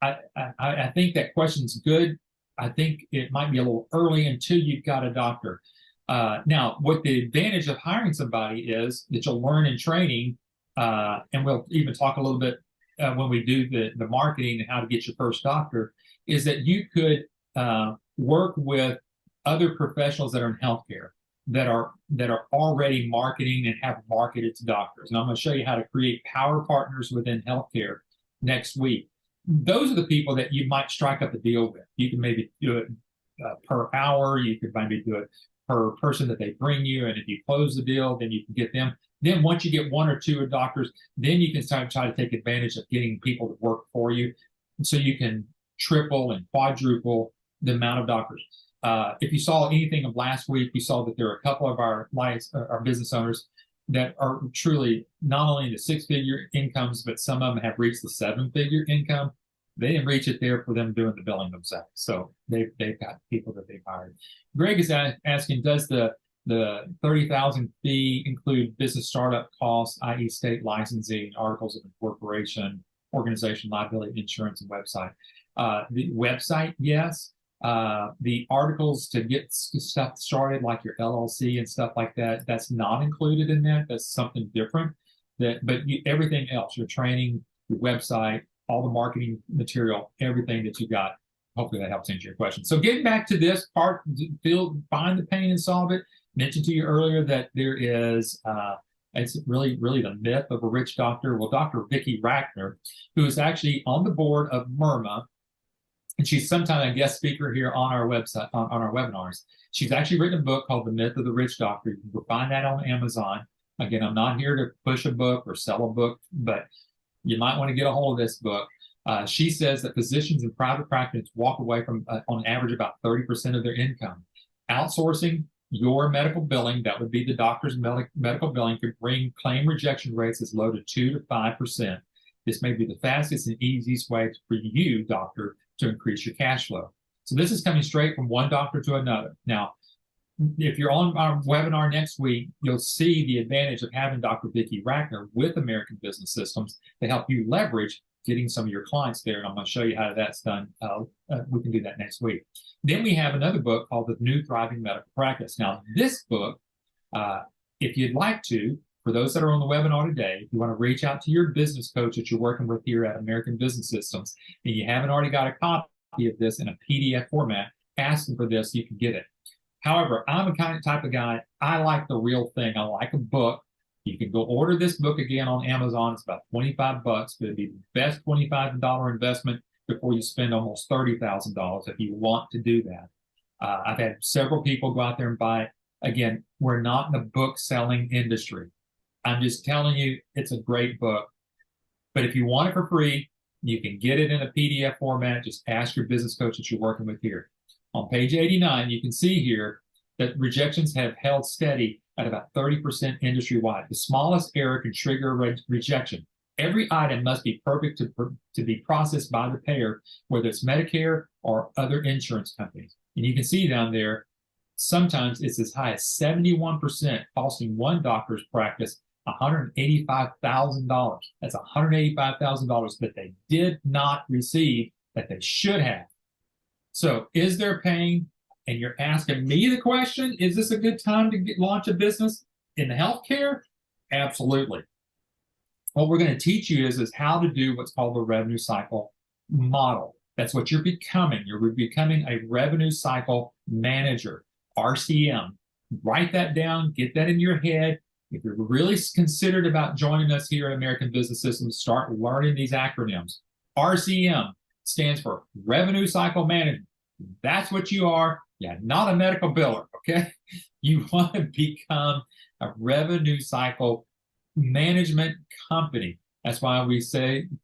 I think that question's good. I think it might be a little early until you've got a doctor. Now, what the advantage of hiring somebody is that you'll learn in training, and we'll even talk a little bit when we do the marketing and how to get your first doctor, is that you could work with other professionals that are in healthcare that are already marketing and have marketed to doctors. And I'm going to show you how to create power partners within healthcare next week. Those are the people that you might strike up a deal with. You can maybe do it per hour. You could maybe do it per person that they bring you. And if you close the deal, then you can get them. Then once you get one or two doctors, then you can start try to take advantage of getting people to work for you. And so you can triple and quadruple the amount of doctors. If you saw anything of last week, you saw that there are a couple of our business owners that are truly not only in the six-figure incomes, but some of them have reached the seven-figure income. They didn't reach it there for them doing the billing themselves. So they've got people that they've hired. Greg is asking, does the $30,000 fee include business startup costs, i.e. state licensing, articles of incorporation, organization liability insurance, and website? The website, yes. The articles to get stuff started, like your LLC and stuff like that, that's not included in that. That's something different. Everything else, your training, your website, all the marketing material, everything that you got, hopefully that helps answer your question. So getting back to this part, find the pain and solve it. Mentioned to you earlier that there is, it's really the myth of a rich doctor. Well, Dr. Vicki Rackner, who is actually on the board of MIRMA, and she's sometimes a guest speaker here on our website, on our webinars. She's actually written a book called The Myth of the Rich Doctor. You can find that on Amazon. Again, I'm not here to push a book or sell a book, but you might want to get a hold of this book. She says that physicians in private practice walk away from, on average, about 30% of their income. Outsourcing your medical billing, that would be the doctor's medical billing, could bring claim rejection rates as low to 2 to 5%. This may be the fastest and easiest way for you, doctor, to increase your cash flow. So this is coming straight from one doctor to another. Now, if you're on our webinar next week, you'll see the advantage of having Dr. Vicki Rackner with American Business Systems to help you leverage getting some of your clients there. And I'm going to show you how that's done. We can do that next week. Then we have another book called The New Thriving Medical Practice. Now, this book, if you'd like to, for those that are on the webinar today, if you want to reach out to your business coach that you're working with here at American Business Systems, and you haven't already got a copy of this in a PDF format, ask them for this, you can get it. However, I'm a type of guy, I like the real thing. I like a book. You can go order this book again on Amazon. It's about $25, but it'd be the best $25 investment before you spend almost $30,000 if you want to do that. I've had several people go out there and buy it. Again, we're not in the book selling industry. I'm just telling you, it's a great book. But if you want it for free, You can get it in a PDF format. Just ask your business coach that you're working with here. On page 89, you can see here that rejections have held steady at about 30% industry-wide. The smallest error can trigger a rejection. Every item must be perfect to be processed by the payer, whether it's Medicare or other insurance companies. And you can see down there, sometimes it's as high as 71%, costing one doctor's practice $185,000. That's $185,000 that they did not receive that they should have. So is there pain? And you're asking me the question, is this a good time to launch a business in healthcare? Absolutely. What we're going to teach you is how to do what's called the revenue cycle model. That's what you're becoming. You're becoming a revenue cycle manager, RCM. Write that down, get that in your head. If you're really considered about joining us here at American Business Systems, start learning these acronyms. RCM stands for Revenue Cycle Management. That's what you are. Yeah, not a medical biller, okay? You want to become a revenue cycle management company. That's why we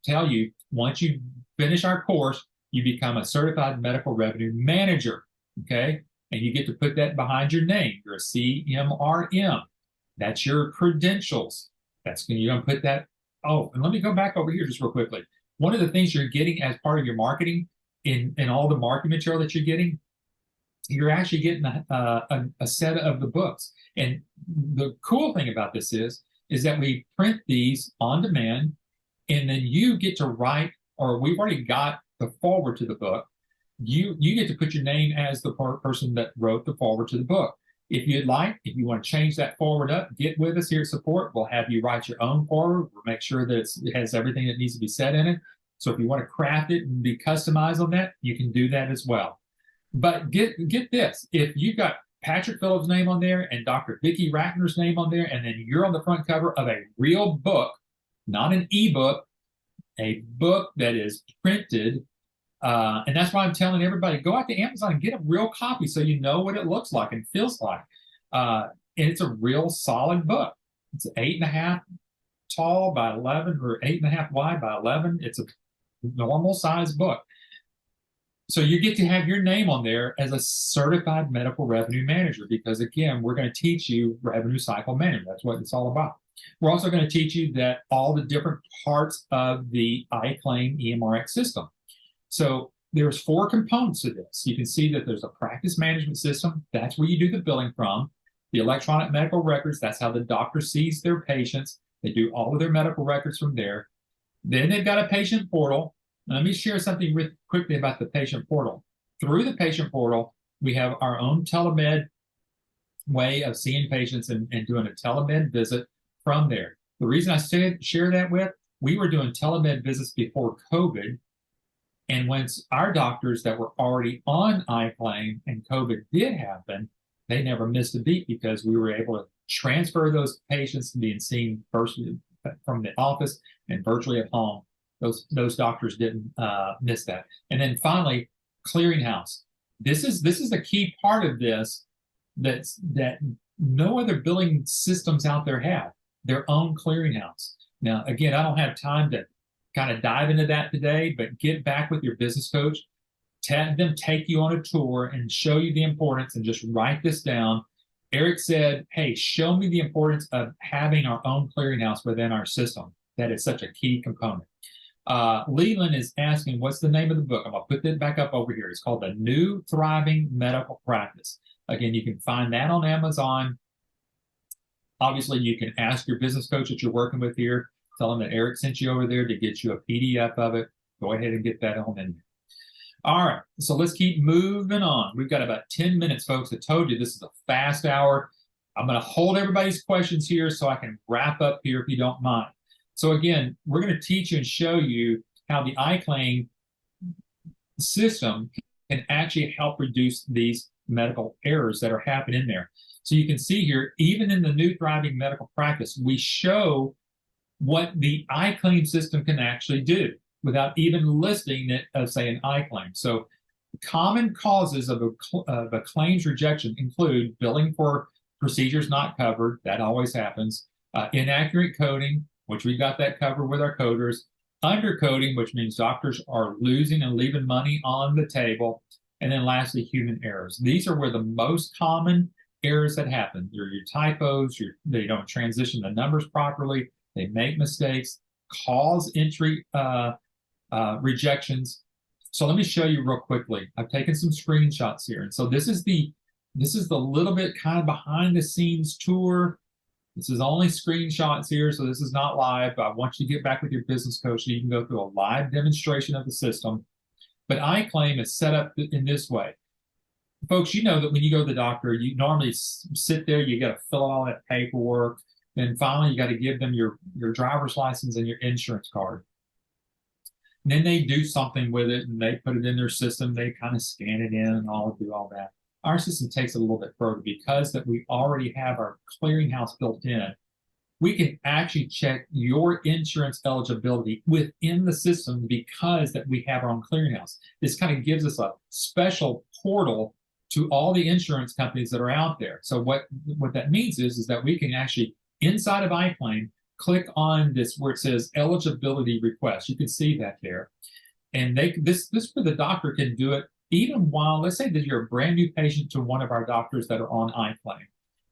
tell you, once you finish our course, you become a certified medical revenue manager, okay? And you get to put that behind your name. You're a CMRM. That's your credentials. You're going to put that. Oh, and let me go back over here just real quickly. One of the things you're getting as part of your marketing in all the marketing material that you're getting, you're actually getting a set of the books. And the cool thing about this is that we print these on demand, and then you get to write, or we've already got the forward to the book. You get to put your name as the person that wrote the forward to the book. If you'd like, if you want to change that forward up, get with us here at Support. We'll have you write your own forward. We'll make sure that it has everything that needs to be said in it. So if you want to craft it and be customized on that, you can do that as well. But get this. If you've got Patrick Phillips' name on there and Dr. Vicki Ratner's name on there, and then you're on the front cover of a real book, not an ebook, a book that is printed, and that's why I'm telling everybody, go out to Amazon and get a real copy so you know what it looks like and feels like. And it's a real solid book. It's 8.5 tall by 11, or 8.5 wide by 11. It's a normal size book. So you get to have your name on there as a certified medical revenue manager, because again, we're going to teach you revenue cycle management. That's what it's all about. We're also going to teach you that all the different parts of the iClaim EMRx system. So there's 4 components to this. You can see that there's a practice management system. That's where you do the billing from. The electronic medical records, that's how the doctor sees their patients. They do all of their medical records from there. Then they've got a patient portal. Let me share something quickly about the patient portal. Through the patient portal, we have our own telemed way of seeing patients and doing a telemed visit from there. The reason I share that we were doing telemed visits before COVID. And once our doctors that were already on iClaim and COVID did happen, they never missed a beat, because we were able to transfer those patients to being seen virtually from the office and virtually at home. Those doctors didn't miss that. And then finally, clearinghouse. This is the key part of this that no other billing systems out there have their own clearinghouse. Now, again, I don't have time to kind of dive into that today, but get back with your business coach, have them take you on a tour and show you the importance, and just write this down. Eric said, hey, show me the importance of having our own clearinghouse within our system. That is such a key component. Leland is asking, what's the name of the book? I'm going to put that back up over here. It's called The New Thriving Medical Practice. Again, you can find that on Amazon. Obviously, you can ask your business coach that you're working with here. Tell them that Eric sent you over there to get you a PDF of it. Go ahead and get that on in there. All right, so let's keep moving on. We've got about 10 minutes, folks. I told you this is a fast hour. I'm going to hold everybody's questions here so I can wrap up here if you don't mind. So again, we're going to teach you and show you how the iClaim system can actually help reduce these medical errors that are happening in there. So you can see here, even in the New Thriving Medical Practice, we show what the iClaim system can actually do without even listing it as, say, an iClaim. So common causes of a claims rejection include billing for procedures not covered. That always happens. Inaccurate coding, which we got that covered with our coders. undercoding, which means doctors are losing and leaving money on the table. And then lastly, human errors. These are where the most common errors that happen. They're your typos, they don't transition the numbers properly, they make mistakes, cause entry rejections. So let me show you real quickly. I've taken some screenshots here. And so this is the little bit kind of behind the scenes tour. This is only screenshots here, so this is not live, but I want you to get back with your business coach so you can go through a live demonstration of the system. But iClaim is set up in this way. Folks, you know that when you go to the doctor, you normally sit there, you got to fill out all that paperwork. Then finally, you got to give them your driver's license and your insurance card. And then they do something with it and they put it in their system. They kind of scan it in and do all that. Our system takes it a little bit further because that we already have our clearinghouse built in. We can actually check your insurance eligibility within the system because that we have our own clearinghouse. This kind of gives us a special portal to all the insurance companies that are out there. So what that means is that we can actually, inside of iClaim, click on this where it says eligibility request. You can see that there. And this where the doctor can do it even while, let's say that you're a brand new patient to one of our doctors that are on iClaim.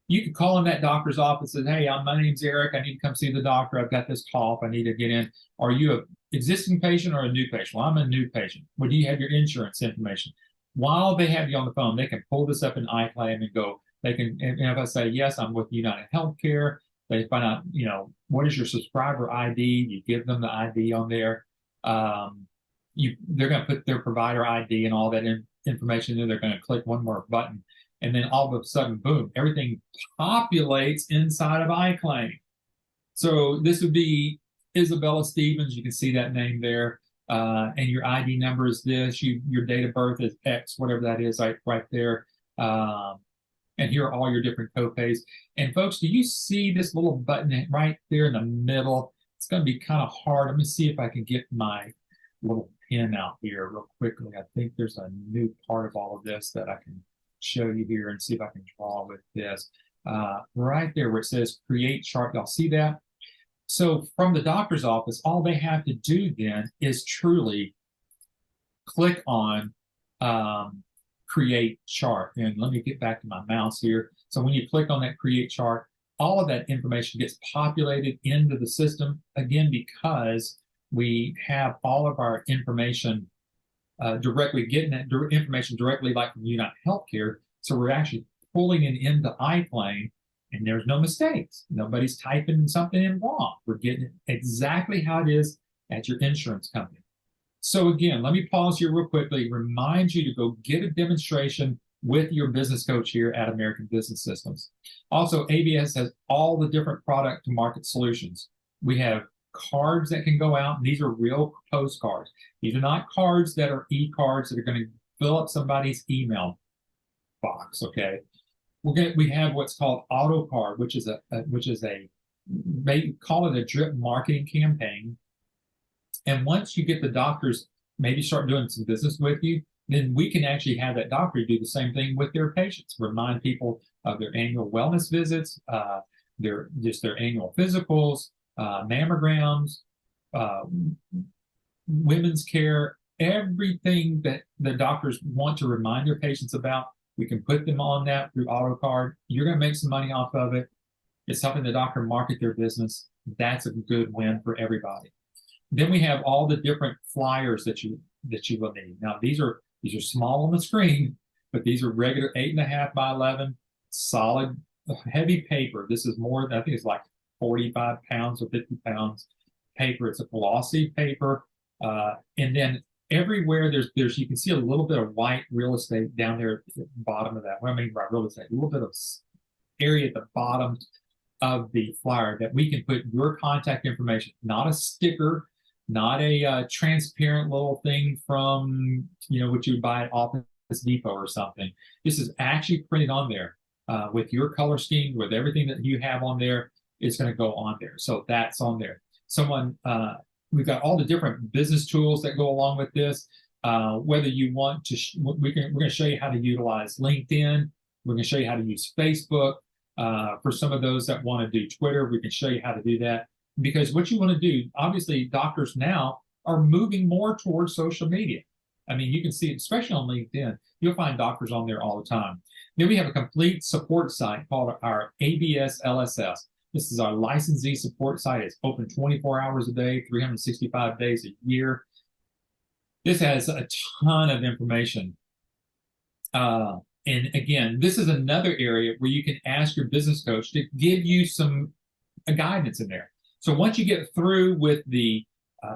You could call in that doctor's office and say, hey, my name's Eric. I need to come see the doctor. I've got this cough. I need to get in. Are you an existing patient or a new patient? Well, I'm a new patient. Well, do you have your insurance information? While they have you on the phone, they can pull this up in iClaim and go, they can, and if I say, yes, I'm with United Healthcare, they find out, what is your subscriber ID? You give them the ID on there. They're going to put their provider ID and all that information there. They're going to click one more button. And then all of a sudden, boom, everything populates inside of iClaim. So this would be Isabella Stevens. You can see that name there. And your ID number is this. Your date of birth is X, whatever that is, right there. And here are all your different copays. And folks, do you see this little button right there in the middle? It's going to be kind of hard. Let me see if I can get my little pen out here real quickly. I think there's a new part of all of this that I can show you here and see if I can draw with this. Right there where it says create chart, y'all see that? So from the doctor's office, all they have to do then is truly click on create chart. And let me get back to my mouse here. So when you click on that create chart, all of that information gets populated into the system, again, because we have all of our information directly, getting that information directly like from United Healthcare. So we're actually pulling it into iClaim, and there's no mistakes. Nobody's typing something in wrong. We're getting it exactly how it is at your insurance company. So again, let me pause here real quickly, remind you to go get a demonstration with your business coach here at American Business Systems. Also, ABS has all the different product to market solutions. We have cards that can go out, and these are real postcards. These are not cards that are e-cards that are going to fill up somebody's email box, okay? We have what's called auto card, which is they call it a drip marketing campaign. And once you get the doctors maybe start doing some business with you, then we can actually have that doctor do the same thing with their patients, remind people of their annual wellness visits, their annual physicals, mammograms, women's care, everything that the doctors want to remind their patients about. We can put them on that through AutoCard. You're going to make some money off of it. It's helping the doctor market their business. That's a good win for everybody. Then we have all the different flyers that you will need. Now these are small on the screen, but these are regular 8.5 by 11, solid, heavy paper. This is more, I think it's like 45 pounds or 50 pounds paper. It's a glossy paper. And then everywhere there's you can see a little bit of white real estate down there at the bottom of that. What I mean by real estate, a little bit of area at the bottom of the flyer that we can put your contact information, not a sticker, not a transparent little thing from, what you would buy at Office Depot or something. This is actually printed on there with your color scheme, with everything that you have on there. It's going to go on there. So that's on there. We've got all the different business tools that go along with this. Whether you want to, we're going to show you how to utilize LinkedIn. We're going to show you how to use Facebook. For some of those that want to do Twitter, we can show you how to do that. because what you want to do, obviously, doctors now are moving more towards social media. I mean, you can see it, especially on LinkedIn. You'll find doctors on there all the time. Then we have a complete support site called our ABS LSS. This is our licensee support site. It's open 24 hours a day, 365 days a year. This has a ton of information. And again, this is another area where you can ask your business coach to give you some guidance in there. So once you get through with the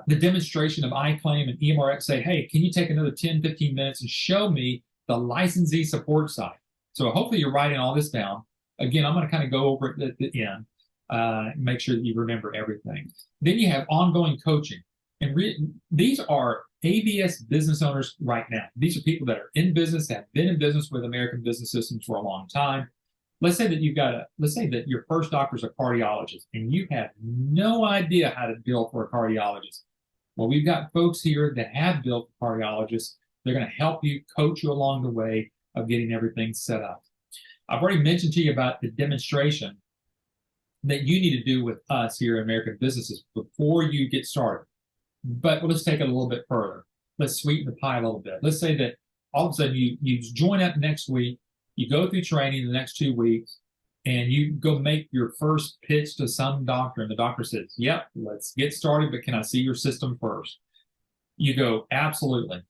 demonstration of iClaim and EMRx, say, hey, can you take another 10, 15 minutes and show me the licensee support site? So hopefully you're writing all this down. Again, I'm going to kind of go over it at the end, make sure that you remember everything. Then you have ongoing coaching. And these are ABS business owners right now. These are people that are in business, have been in business with American Business Systems for a long time. Let's say that let's say that your first doctor is a cardiologist and you have no idea how to bill for a cardiologist. Well, we've got folks here that have billed for cardiologists. They're going to help you, coach you along the way of getting everything set up. I've already mentioned to you about the demonstration that you need to do with us here at American Businesses before you get started. But let's take it a little bit further. Let's sweeten the pie a little bit. Let's say that all of a sudden you join up next week, you go through training the next 2 weeks, and you go make your first pitch to some doctor, and the doctor says, yep, let's get started, but can I see your system first? You go, absolutely.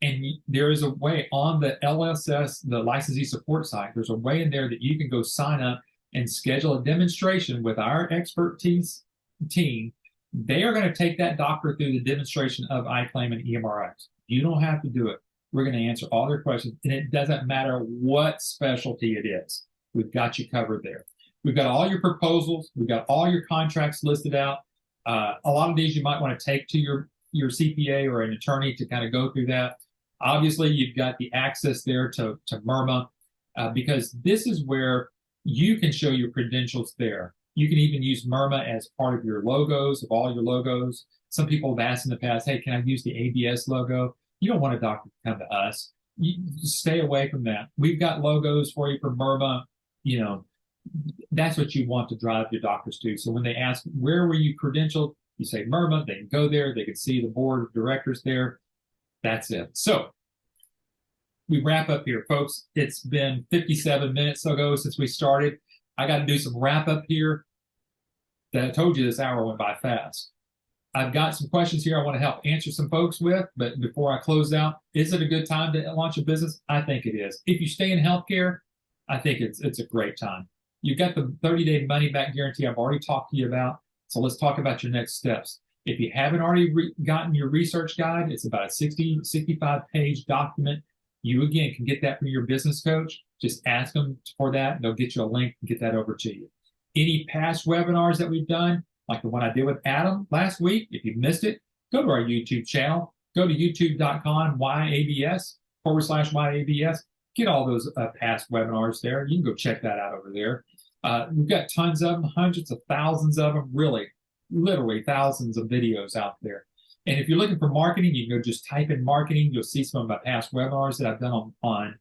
And there is a way on the LSS, the licensee support site, there's a way in there that you can go sign up and schedule a demonstration with our expertise team. They are going to take that doctor through the demonstration of iClaim and EMRx. You don't have to do it. We're going to answer all their questions, and it doesn't matter what specialty it is. We've got you covered there. We've got all your proposals. We've got all your contracts listed out. A lot of these you might want to take to your CPA or an attorney to kind of go through that. Obviously, you've got the access there to MIRMA because this is where you can show your credentials there. You can even use MIRMA as part of your logos, of all your logos. Some people have asked in the past, hey, can I use the ABS logo? You don't want a doctor to come to us. You stay away from that. We've got logos for you for MIRMA. You know, that's what you want to drive your doctors to. So when they ask, where were you credentialed? You say MIRMA. They can go there. They can see the board of directors there. That's it. So we wrap up here, folks. It's been 57 minutes ago since we started. I got to do some wrap up here. I told you this hour went by fast. I've got some questions here I want to help answer some folks with, but before I close out, is it a good time to launch a business? I think it is. If you stay in healthcare, I think it's a great time. You've got the 30-day money-back guarantee I've already talked to you about, so let's talk about your next steps. If you haven't already gotten your research guide, it's about a 65-page document. You, again, can get that from your business coach. Just ask them for that. They'll get you a link and get that over to you. Any past webinars that we've done, like the one I did with Adam last week, if you missed it, go to our YouTube channel. Go to youtube.com/YABS. Get all those past webinars there. You can go check that out over there. We've got tons of them, hundreds of thousands of them, really, literally thousands of videos out there. And if you're looking for marketing, you can go just type in marketing. You'll see some of my past webinars that I've done on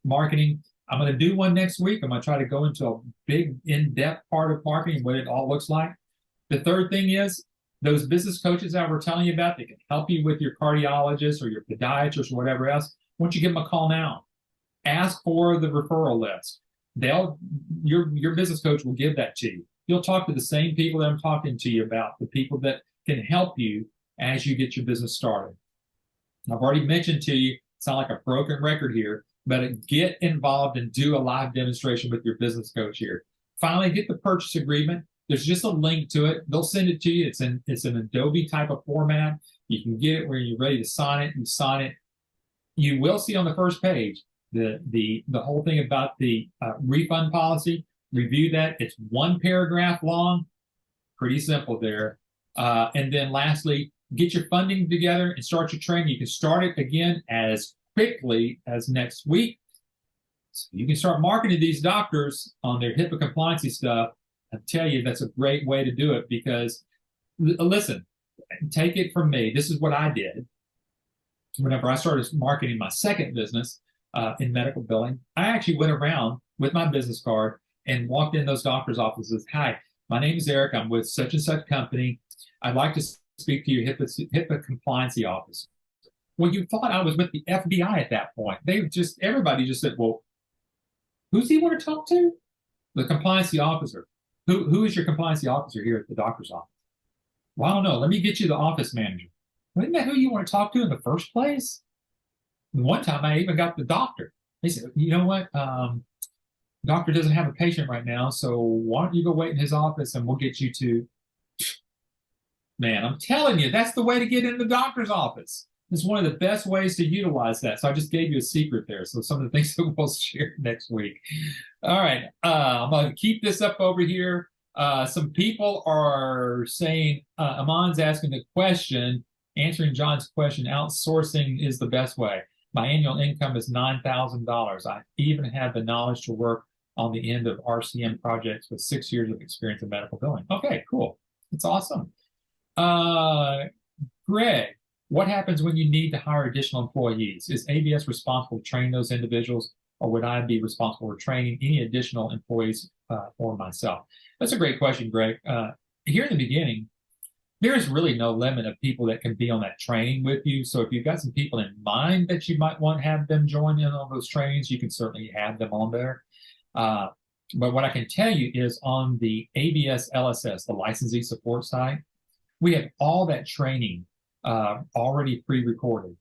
marketing. I'm going to do one next week. I'm going to try to go into a big in-depth part of marketing, what it all looks like. The third thing is those business coaches that we're telling you about, they can help you with your cardiologist or your podiatrist or whatever else. Why don't you give them a call now? Ask for the referral list. Your business coach will give that to you. You'll talk to the same people that I'm talking to you about, the people that can help you as you get your business started. I've already mentioned to you, sound like a broken record here, but get involved and do a live demonstration with your business coach here. Finally, get the purchase agreement. There's just a link to it. They'll send it to you. It's an Adobe type of format. You can get it where you're ready to sign it. You sign it. You will see on the first page the whole thing about the refund policy. Review that. It's one paragraph long. Pretty simple there. And then lastly, get your funding together and start your training. You can start it again as quickly as next week. So you can start marketing these doctors on their HIPAA compliancy stuff. I tell you, that's a great way to do it because, listen, take it from me. This is what I did. Whenever I started marketing my second business in medical billing, I actually went around with my business card and walked in those doctors' offices. Hi, My name is Eric. I'm with such and such company. I'd like to speak to your HIPAA compliancy officer. Well, you thought I was with the FBI at that point. Everybody just said, well, who's he want to talk to? The compliancy officer. Who is your compliancy officer here at the doctor's office? Well, I don't know. Let me get you the office manager. Well, isn't that who you want to talk to in the first place? And one time I even got the doctor. They said, you know what? Doctor doesn't have a patient right now, so why don't you go wait in his office and we'll get you to. Man, I'm telling you, that's the way to get in the doctor's office. It's one of the best ways to utilize that. So I just gave you a secret there. So some of the things that we'll share next week. All right, I'm going to keep this up over here. Some people are saying, Amon's asking the question, answering John's question, outsourcing is the best way. My annual income is $9,000. I even have the knowledge to work on the end of RCM projects with 6 years of experience in medical billing. Okay, cool. It's awesome. Greg, what happens when you need to hire additional employees? Is ABS responsible to train those individuals, or would I be responsible for training any additional employees for myself? That's a great question, Greg. Here in the beginning, there is really no limit of people that can be on that training with you. So if you've got some people in mind that you might want to have them join in on those trainings, you can certainly have them on there. But what I can tell you is on the ABS LSS, the licensee support side, we have all that training already pre-recorded.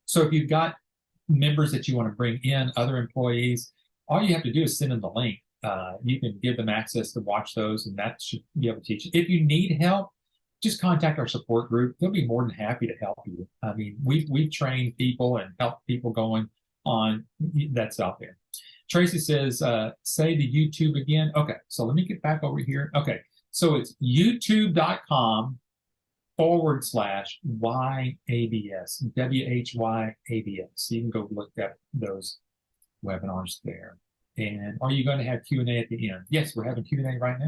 So if you've got members that you want to bring in, other employees, all you have to do is send them the link. You can give them access to watch those, and that should be able to teach you. If you need help, just contact our support group. They'll be more than happy to help you. I mean, we've trained people and helped people going on that's out there. Tracy says, say the YouTube again. Okay, so let me get back over here. Okay, so it's youtube.com/WHYABS, WHYABS. So you can go look at those webinars there. And are you going to have Q&A at the end? Yes, we're having Q&A right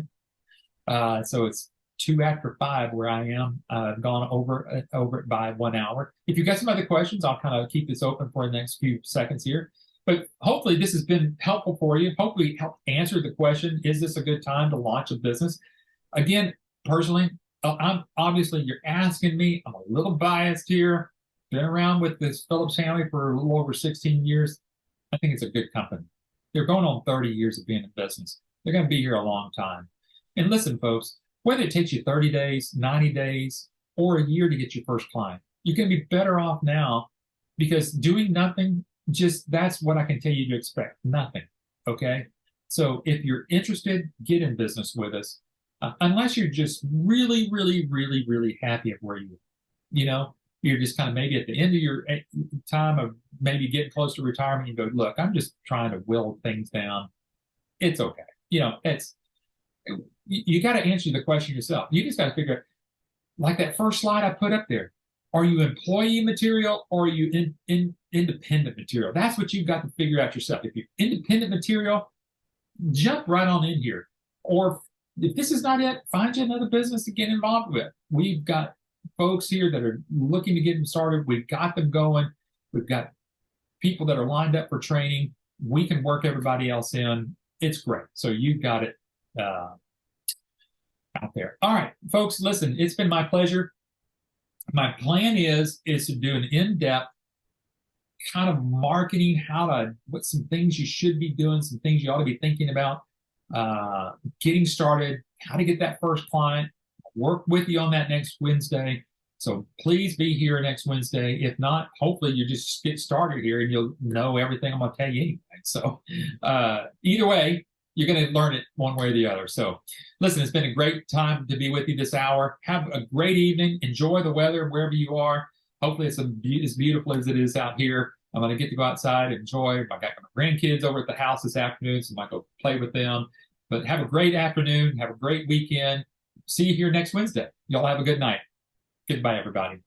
now. So it's 2 after 5 where I am. I've gone over it by 1 hour. If you've got some other questions, I'll kind of keep this open for the next few seconds here. But hopefully this has been helpful for you. Hopefully help answer the question, is this a good time to launch a business? Again, personally, obviously you're asking me, I'm a little biased here. Been around with this Phillips family for a little over 16 years. I think it's a good company. They're going on 30 years of being in business. They're going to be here a long time. And listen, folks, whether it takes you 30 days, 90 days, or a year to get your first client, you're going to be better off now because doing nothing, that's what I can tell you to expect, nothing, okay? So if you're interested, get in business with us. Unless you're just really, really, really, really happy at where you're just kind of maybe at the end of your time of maybe getting close to retirement, you go, look, I'm just trying to whittle things down. It's okay. You got to answer the question yourself. You just got to figure out, like that first slide I put up there, are you employee material or are you independent material? That's what you've got to figure out yourself. If you're independent material, jump right on in here. Or if this is not it, find you another business to get involved with. We've got folks here that are looking to get them started. We've got them going. We've got people that are lined up for training. We can work everybody else in. It's great. So you've got it out there. All right, folks, listen, it's been my pleasure. My plan is to do an in-depth kind of marketing, what some things you should be doing, some things you ought to be thinking about, getting started, how to get that first client, work with you on that next Wednesday. So please be here next Wednesday. If not, hopefully you just get started here and you'll know everything I'm going to tell you anyway. So either way, you're going to learn it one way or the other. So listen, it's been a great time to be with you this hour. Have a great evening. Enjoy the weather wherever you are. Hopefully it's as beautiful as it is out here. I'm going to get to go outside and enjoy. I got my grandkids over at the house this afternoon, so I might go play with them. But have a great afternoon. Have a great weekend. See you here next Wednesday. Y'all have a good night. Goodbye, everybody.